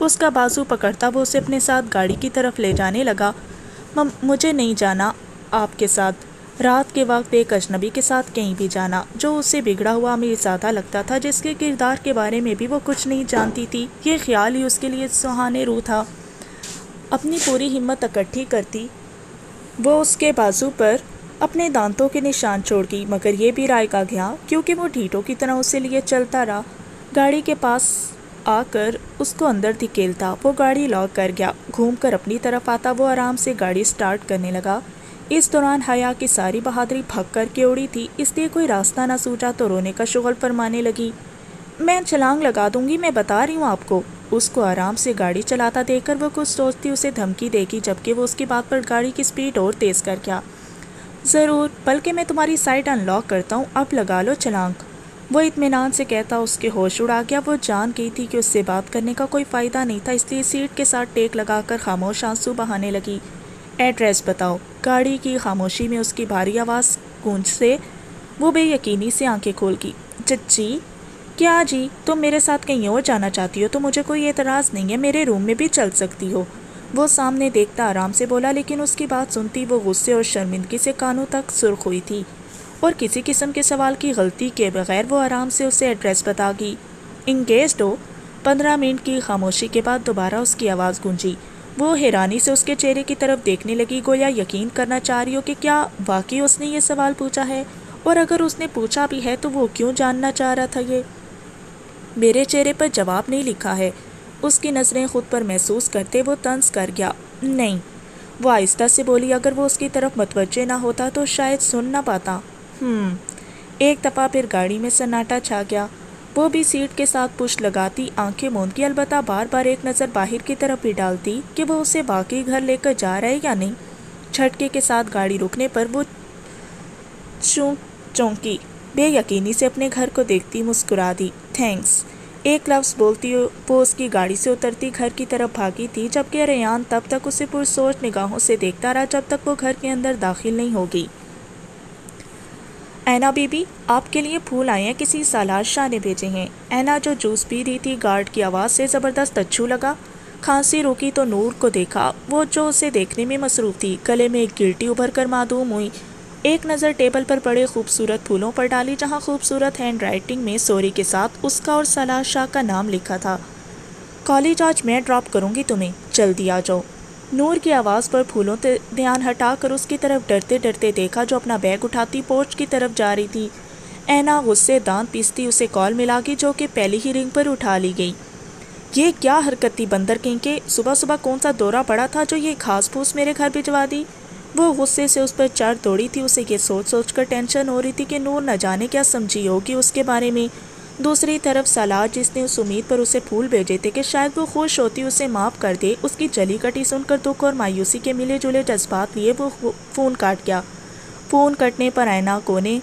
S1: اس کا بازو پکڑتا وہ اسے اپنے ساتھ گاڑی کی طرف لے جانے لگا۔ مجھے نہیں جانا آپ کے ساتھ، رات کے وقت ایک اجنبی کے ساتھ کہیں بھی جانا، جو اسے بگڑا ہوا امیر زیادہ لگتا تھا جس کے کردار کے بارے میں بھی وہ کچھ نہیں جانتی تھی۔ یہ خیال ہی اس کے لیے سہانے روح تھا۔ اپنی پوری ہمت اکٹھی کرتی وہ اس کے بازو پر اپنے دانتوں کے نشان چھوڑ گئی، مگر یہ بھی رائے گا گیا کیونکہ وہ ڈھیٹوں کی طرح اسے لیے چلتا رہا۔ گاڑی کے پاس آ کر اس کو اندر دھکیلتا، وہ گاڑی لاک کر گیا۔ گھوم کر اپنی طرف آتا وہ آرام سے گاڑی سٹارٹ کرنے لگا۔ اس دوران حیا کی ساری بہادری بھگ کر کے اڑی تھی، اس لیے کوئی راستہ نہ سوچا تو رونے کا شغل فرمانے لگی۔ میں چھلانگ لگا دوں گی، میں بتا رہی ہوں آپ کو۔ اس کو آرام سے گاڑی چلاتا دیکھ کر وہ کچھ سوچتی اسے دھمکی دے گی، جبکہ وہ اس کی بات پر گاڑی کی سپیڈ اور تیز کر گیا۔ ضرور، بلکہ میں تمہاری سائٹ ان لاک کرتا ہوں، اب لگا لو چھلانگ، وہ اطمینان سے کہتا اس کے ہوش اڑا گیا۔ وہ جان گئی تھی کہ اس سے بات کرنے کا کوئی فائدہ نہیں تھا، اس لیے سیٹ کے ساتھ ٹیک لگا کر خاموش آنسو بہانے لگی۔ ایڈریس بتاؤ، گاڑی کی خاموشی میں اس کی بھاری آواز گونج سے وہ بے یقینی سے آنکھیں کھول گئی۔ جی کیا جی، تم میرے ساتھ کہیں اور جانا چاہتی ہو تو مجھے کوئی اعتراض نہیں ہے، میرے روم میں بھی چل سکتی ہو، وہ سامنے دیکھتا آرام سے بولا، لیکن اس کی بات سنتی وہ غصے اور شرمندگی سے کانوں تک سرخ ہوئی تھی، اور کسی قسم کے سوال کی غلطی کے بغیر وہ آرام سے اسے ایڈریس بتا گئی۔ انگیجڈ ہو؟ 15 منٹ کی خاموشی کے بعد دوبارہ اس کی آواز گونجی۔ وہ حیرانی سے اس کے چہرے کی طرف دیکھنے لگی، گویا یقین کرنا چاہ رہی ہو کہ کیا واقعی اس نے یہ سوال پوچھا ہے، اور اگر اس نے پوچھا بھی ہے تو وہ کیوں جاننا چاہ رہا تھا یہ؟ میرے چہرے پر جواب نہیں لکھا ہے، اس کی نظریں خود پر محسوس کرتے وہ طنز کر گیا۔ نہیں، وہ آہستہ سے بولی، اگر وہ اس کی طرف متوجہ نہ ہوتا تو شاید سن نہ پاتا۔ ایک دفعہ پھر گاڑی میں سناٹا چھا گیا۔ وہ بھی سیٹ کے ساتھ پشت لگاتی آنکھیں موندی، البتہ بار بار ایک نظر باہر کی طرف بھی ڈالتی کہ وہ اسے باقی گھر لے کر جا رہا ہے یا نہیں۔ جھٹکے کے ساتھ گاڑی رکنے پر وہ چونکی، بے یقینی سے اپنے گھر کو دیکھتی مسکرا دی۔ تھینکس، ایک لفظ بولتی وہ اس کی گاڑی سے اترتی گھر کی طرف بھاگی تھی، جبکہ ریان تب تک اسے پرسوچ نگاہوں سے دیکھتا رہا جب تک وہ گھر کے اندر داخل نہیں ہوگی۔ اینا بی بی، آپ کے لیے پھول آئے ہیں، کسی سالار شاہ نے بھیجے ہیں۔ اینا جو جوس پی رہی تھی گارڈ کی آواز سے زبردست اچھو لگا۔ کھانسی روکی تو نور کو دیکھا، وہ جو اسے دیکھنے میں مصروف تھی، گلے میں ایک گلٹی ابھر کر معدوم ہوئی۔ ایک نظر ٹیبل پر پڑے خوبصورت پھولوں پر ڈالی، جہاں خوبصورت ہینڈ رائٹنگ میں سوری کے ساتھ اس کا اور سالار شاہ کا نام لکھا تھا۔ کالج آج میں ڈراپ کروں گی تمہیں، جلدی آ جاؤ۔ نور کی آواز پر پھولوں سے دھیان ہٹا کر اس کی طرف ڈرتے ڈرتے دیکھا جو اپنا بیگ اٹھاتی پورچ کی طرف جا رہی تھی۔ اینا غصے دانت پیستی اسے کال ملا گی جو کہ پہلی ہی رنگ پر اٹھا لی گئی۔ یہ کیا حرکت تھی بندر کہیں کہ صبح صبح کون سا دورہ پڑا تھا جو یہ گھاس پھوس میرے گھر بھجوا دی؟ وہ غصے سے اس پر چڑھ دوڑی تھی، اسے یہ سوچ سوچ کر ٹینشن ہو رہی تھی کہ نور نہ جانے کیا سمجھی ہوگی اس کے بارے میں۔ دوسری طرف سالار جس نے اس امید پر اسے پھول بھیجے تھے کہ شاید وہ خوش ہوتی اسے معاف کر دے، اس کی جلی کٹی سن کر دکھ اور مایوسی کے ملے جلے جذبات لیے وہ فون کاٹ گیا۔ فون کٹنے پر اینا کو نے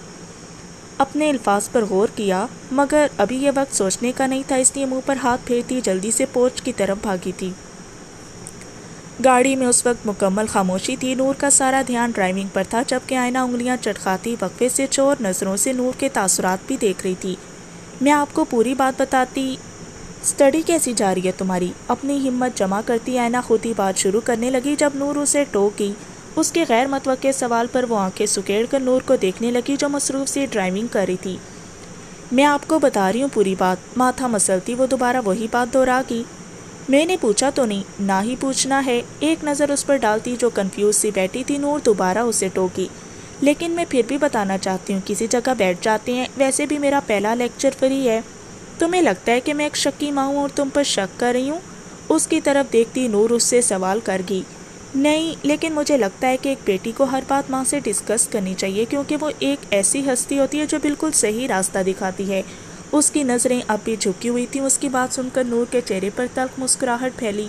S1: اپنے الفاظ پر غور کیا، مگر ابھی یہ وقت سوچنے کا نہیں تھا، اس لیے منہ پر ہاتھ پھیرتی جلدی سے پورچ کی طرف بھاگی تھی۔ گاڑی میں اس وقت مکمل خاموشی تھی، نور کا سارا دھیان ڈرائیونگ پر تھا، جبکہ آئینہ انگلیاں چٹکھاتی وقفے سے چور نظروں سے نور کے تاثرات بھی دیکھ رہی تھی۔ میں آپ کو پوری بات بتاتی، اسٹڈی کیسی جا رہی ہے تمہاری؟ اپنی ہمت جمع کرتی آئینہ خود ہی بات شروع کرنے لگی جب نور اسے ٹوک گئی۔ اس کے غیر متوقع سوال پر وہ آنکھیں سکیڑ کر نور کو دیکھنے لگی جو مصروف سی ڈرائیونگ کر رہی تھی۔ میں آپ کو بتا رہی ہوں پوری بات، ماتھا مسلتی وہ دوبارہ وہی بات دہرا گئی۔ میں نے پوچھا تو نہیں، نہ ہی پوچھنا ہے، ایک نظر اس پر ڈالتی جو کنفیوز سی بیٹھی تھی نور دوبارہ اسے ٹوکی۔ لیکن میں پھر بھی بتانا چاہتی ہوں، کسی جگہ بیٹھ جاتے ہیں، ویسے بھی میرا پہلا لیکچر فری ہے۔ تمہیں لگتا ہے کہ میں ایک شکی ماں ہوں اور تم پر شک کر رہی ہوں؟ اس کی طرف دیکھتی نور اس سے سوال کر گئی۔ نہیں، لیکن مجھے لگتا ہے کہ ایک بیٹی کو ہر بات ماں سے ڈسکس کرنی چاہیے، کیونکہ وہ ایک ایسی ہستی ہوتی ہے جو بالکل صحیح راستہ دکھاتی ہے۔ اس کی نظریں اب بھی جھکی ہوئی تھیں، اس کی بات سن کر نور کے چہرے پر تلخ مسکراہٹ پھیلی۔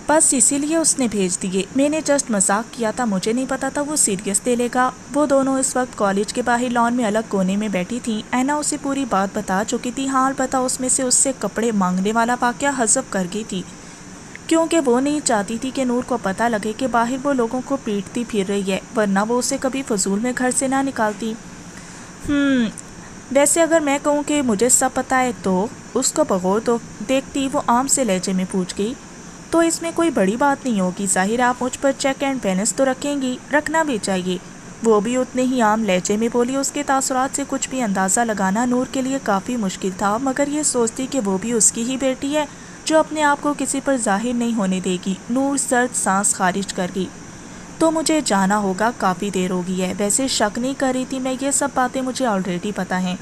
S1: بس اسی لیے اس نے بھیج دیے، میں نے جسٹ مذاق کیا تھا، مجھے نہیں پتا تھا وہ سیریس لے لے گا۔ وہ دونوں اس وقت کالج کے باہر لان میں الگ کونے میں بیٹھی تھیں۔ اینا اسے پوری بات بتا چکی تھی، ہاں البتہ اس میں سے اس سے کپڑے مانگنے والا واقعہ حذف کر گئی تھی۔ کیونکہ وہ نہیں چاہتی تھی کہ نور کو پتہ لگے کہ باہر وہ لوگوں کو پیٹتی پھر رہی ہے، ورنہ وہ اسے کبھی فضول میں گھر سے نہ نکالتی۔ ویسے اگر میں کہوں کہ مجھے سب پتہ ہے تو؟ اس کو بغور دیکھتی وہ عام سے لہجے میں پوچھ گئی۔ تو اس میں کوئی بڑی بات نہیں ہوگی، ظاہر آپ مجھ پر چیک اینڈ بیلنس تو رکھیں گی، رکھنا بھی چاہیے۔ وہ بھی اتنے ہی عام لہجے میں بولی۔ اس کے تاثرات سے کچھ بھی اندازہ لگانا نور کے لیے کافی مشکل تھا، مگر یہ سوچتی کہ وہ بھی اس کی ہی بیٹی ہے جو اپنے آپ کو کسی پر ظاہر نہیں ہونے دے گی۔ نور سرد سانس خارج کر گئی۔ تو مجھے جانا ہوگا، کافی دیر ہو گئی ہے۔ ویسے شک نہیں کر رہی تھی میں، یہ سب باتیں مجھے آلریڈی پتہ ہیں۔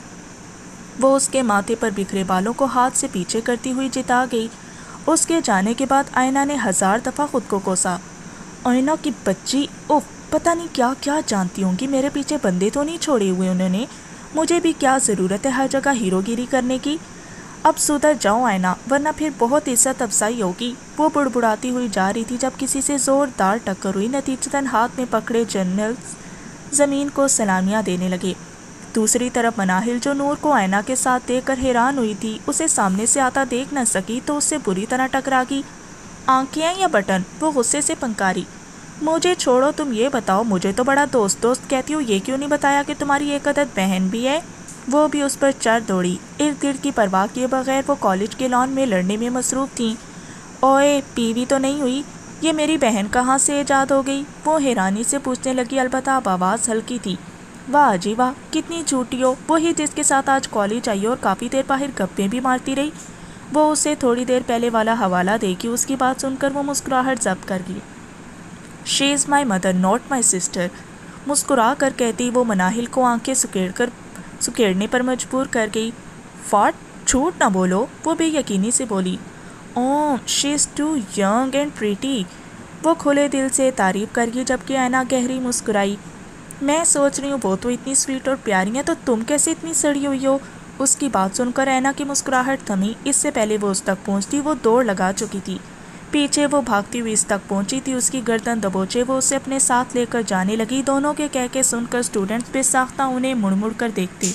S1: وہ اس کے ماتھے پر بکھرے بالوں کو ہاتھ سے پیچھے کرتی ہوئی جتا گئی۔ اس کے جانے کے بعد آئینہ نے 1000 دفعہ خود کو کوسا۔ آئینہ کی بچی، اوف، پتہ نہیں کیا کیا جانتی ہوں گی، میرے پیچھے بندے تو نہیں چھوڑے ہوئے انہوں نے، مجھے بھی کیا ضرورت ہے ہر جگہ ہیرو گیری کرنے کی۔ اب سدھر جاؤ آئینہ، ورنہ پھر بہت عزت افزائی ہوگی۔ وہ بڑبڑاتی ہوئی جا رہی تھی جب کسی سے زوردار ٹکر ہوئی، نتیجتاً ہاتھ میں پکڑے جرنلز زمین کو سلامیاں دینے لگے۔ دوسری طرف مناہل، جو نور کو آئینہ کے ساتھ دیکھ کر حیران ہوئی تھی، اسے سامنے سے آتا دیکھ نہ سکی تو اس سے بری طرح ٹکرا گئی۔ آنکھیں ہیں یا بٹن؟ وہ غصے سے پنکاری۔ مجھے چھوڑو، تم یہ بتاؤ، مجھے تو بڑا دوست دوست کہتی ہو، یہ کیوں نہیں بتایا کہ تمہاری ایک عدد بہن بھی ہے؟ وہ بھی اس پر چڑھ دوڑی۔ ارد گرد کی پرواہ کیے بغیر وہ کالج کے لان میں لڑنے میں مصروف تھیں۔ اوئے، پیوی تو نہیں ہوئی؟ یہ میری بہن کہاں سے ایجاد ہو گئی؟ وہ حیرانی سے پوچھنے لگی، البتہ اب آواز ہلکی تھی۔ واہ جی واہ، کتنی جھوٹی ہو، وہی جس کے ساتھ آج کالج آئی اور کافی دیر باہر گپیں بھی مارتی رہی۔ وہ اسے تھوڑی دیر پہلے والا حوالہ دے گی۔ اس کی بات سن کر وہ مسکراہٹ ضبط کر گئی۔ She is my mother, not my sister, مسکرا کر کہتی وہ مناہل کو آنکھیں سکیڑنے پر مجبور کر گئی۔ فاٹ، جھوٹ نہ بولو، وہ بے یقینی سے بولی۔ اوہ، شی از ٹو ینگ اینڈ پریٹی، وہ کھلے دل سے تعریف کر گئی جبکہ آئینہ گہری مسکرائی۔ میں سوچ رہی ہوں وہ تو اتنی سویٹ اور پیاری ہیں، تو تم کیسے اتنی سڑی ہوئی ہو؟ اس کی بات سن کر آئینہ کی مسکراہٹ تھمی۔ اس سے پہلے وہ اس تک پہنچتی وہ دوڑ لگا چکی تھی۔ پیچھے وہ بھاگتی ہوئی اس تک پہنچی تھی، اس کی گردن دبوچے وہ اسے اپنے ساتھ لے کر جانے لگی۔ دونوں کے کہہ کے سن کر اسٹوڈنٹس بے ساختہ انہیں مڑ مڑ کر دیکھتے۔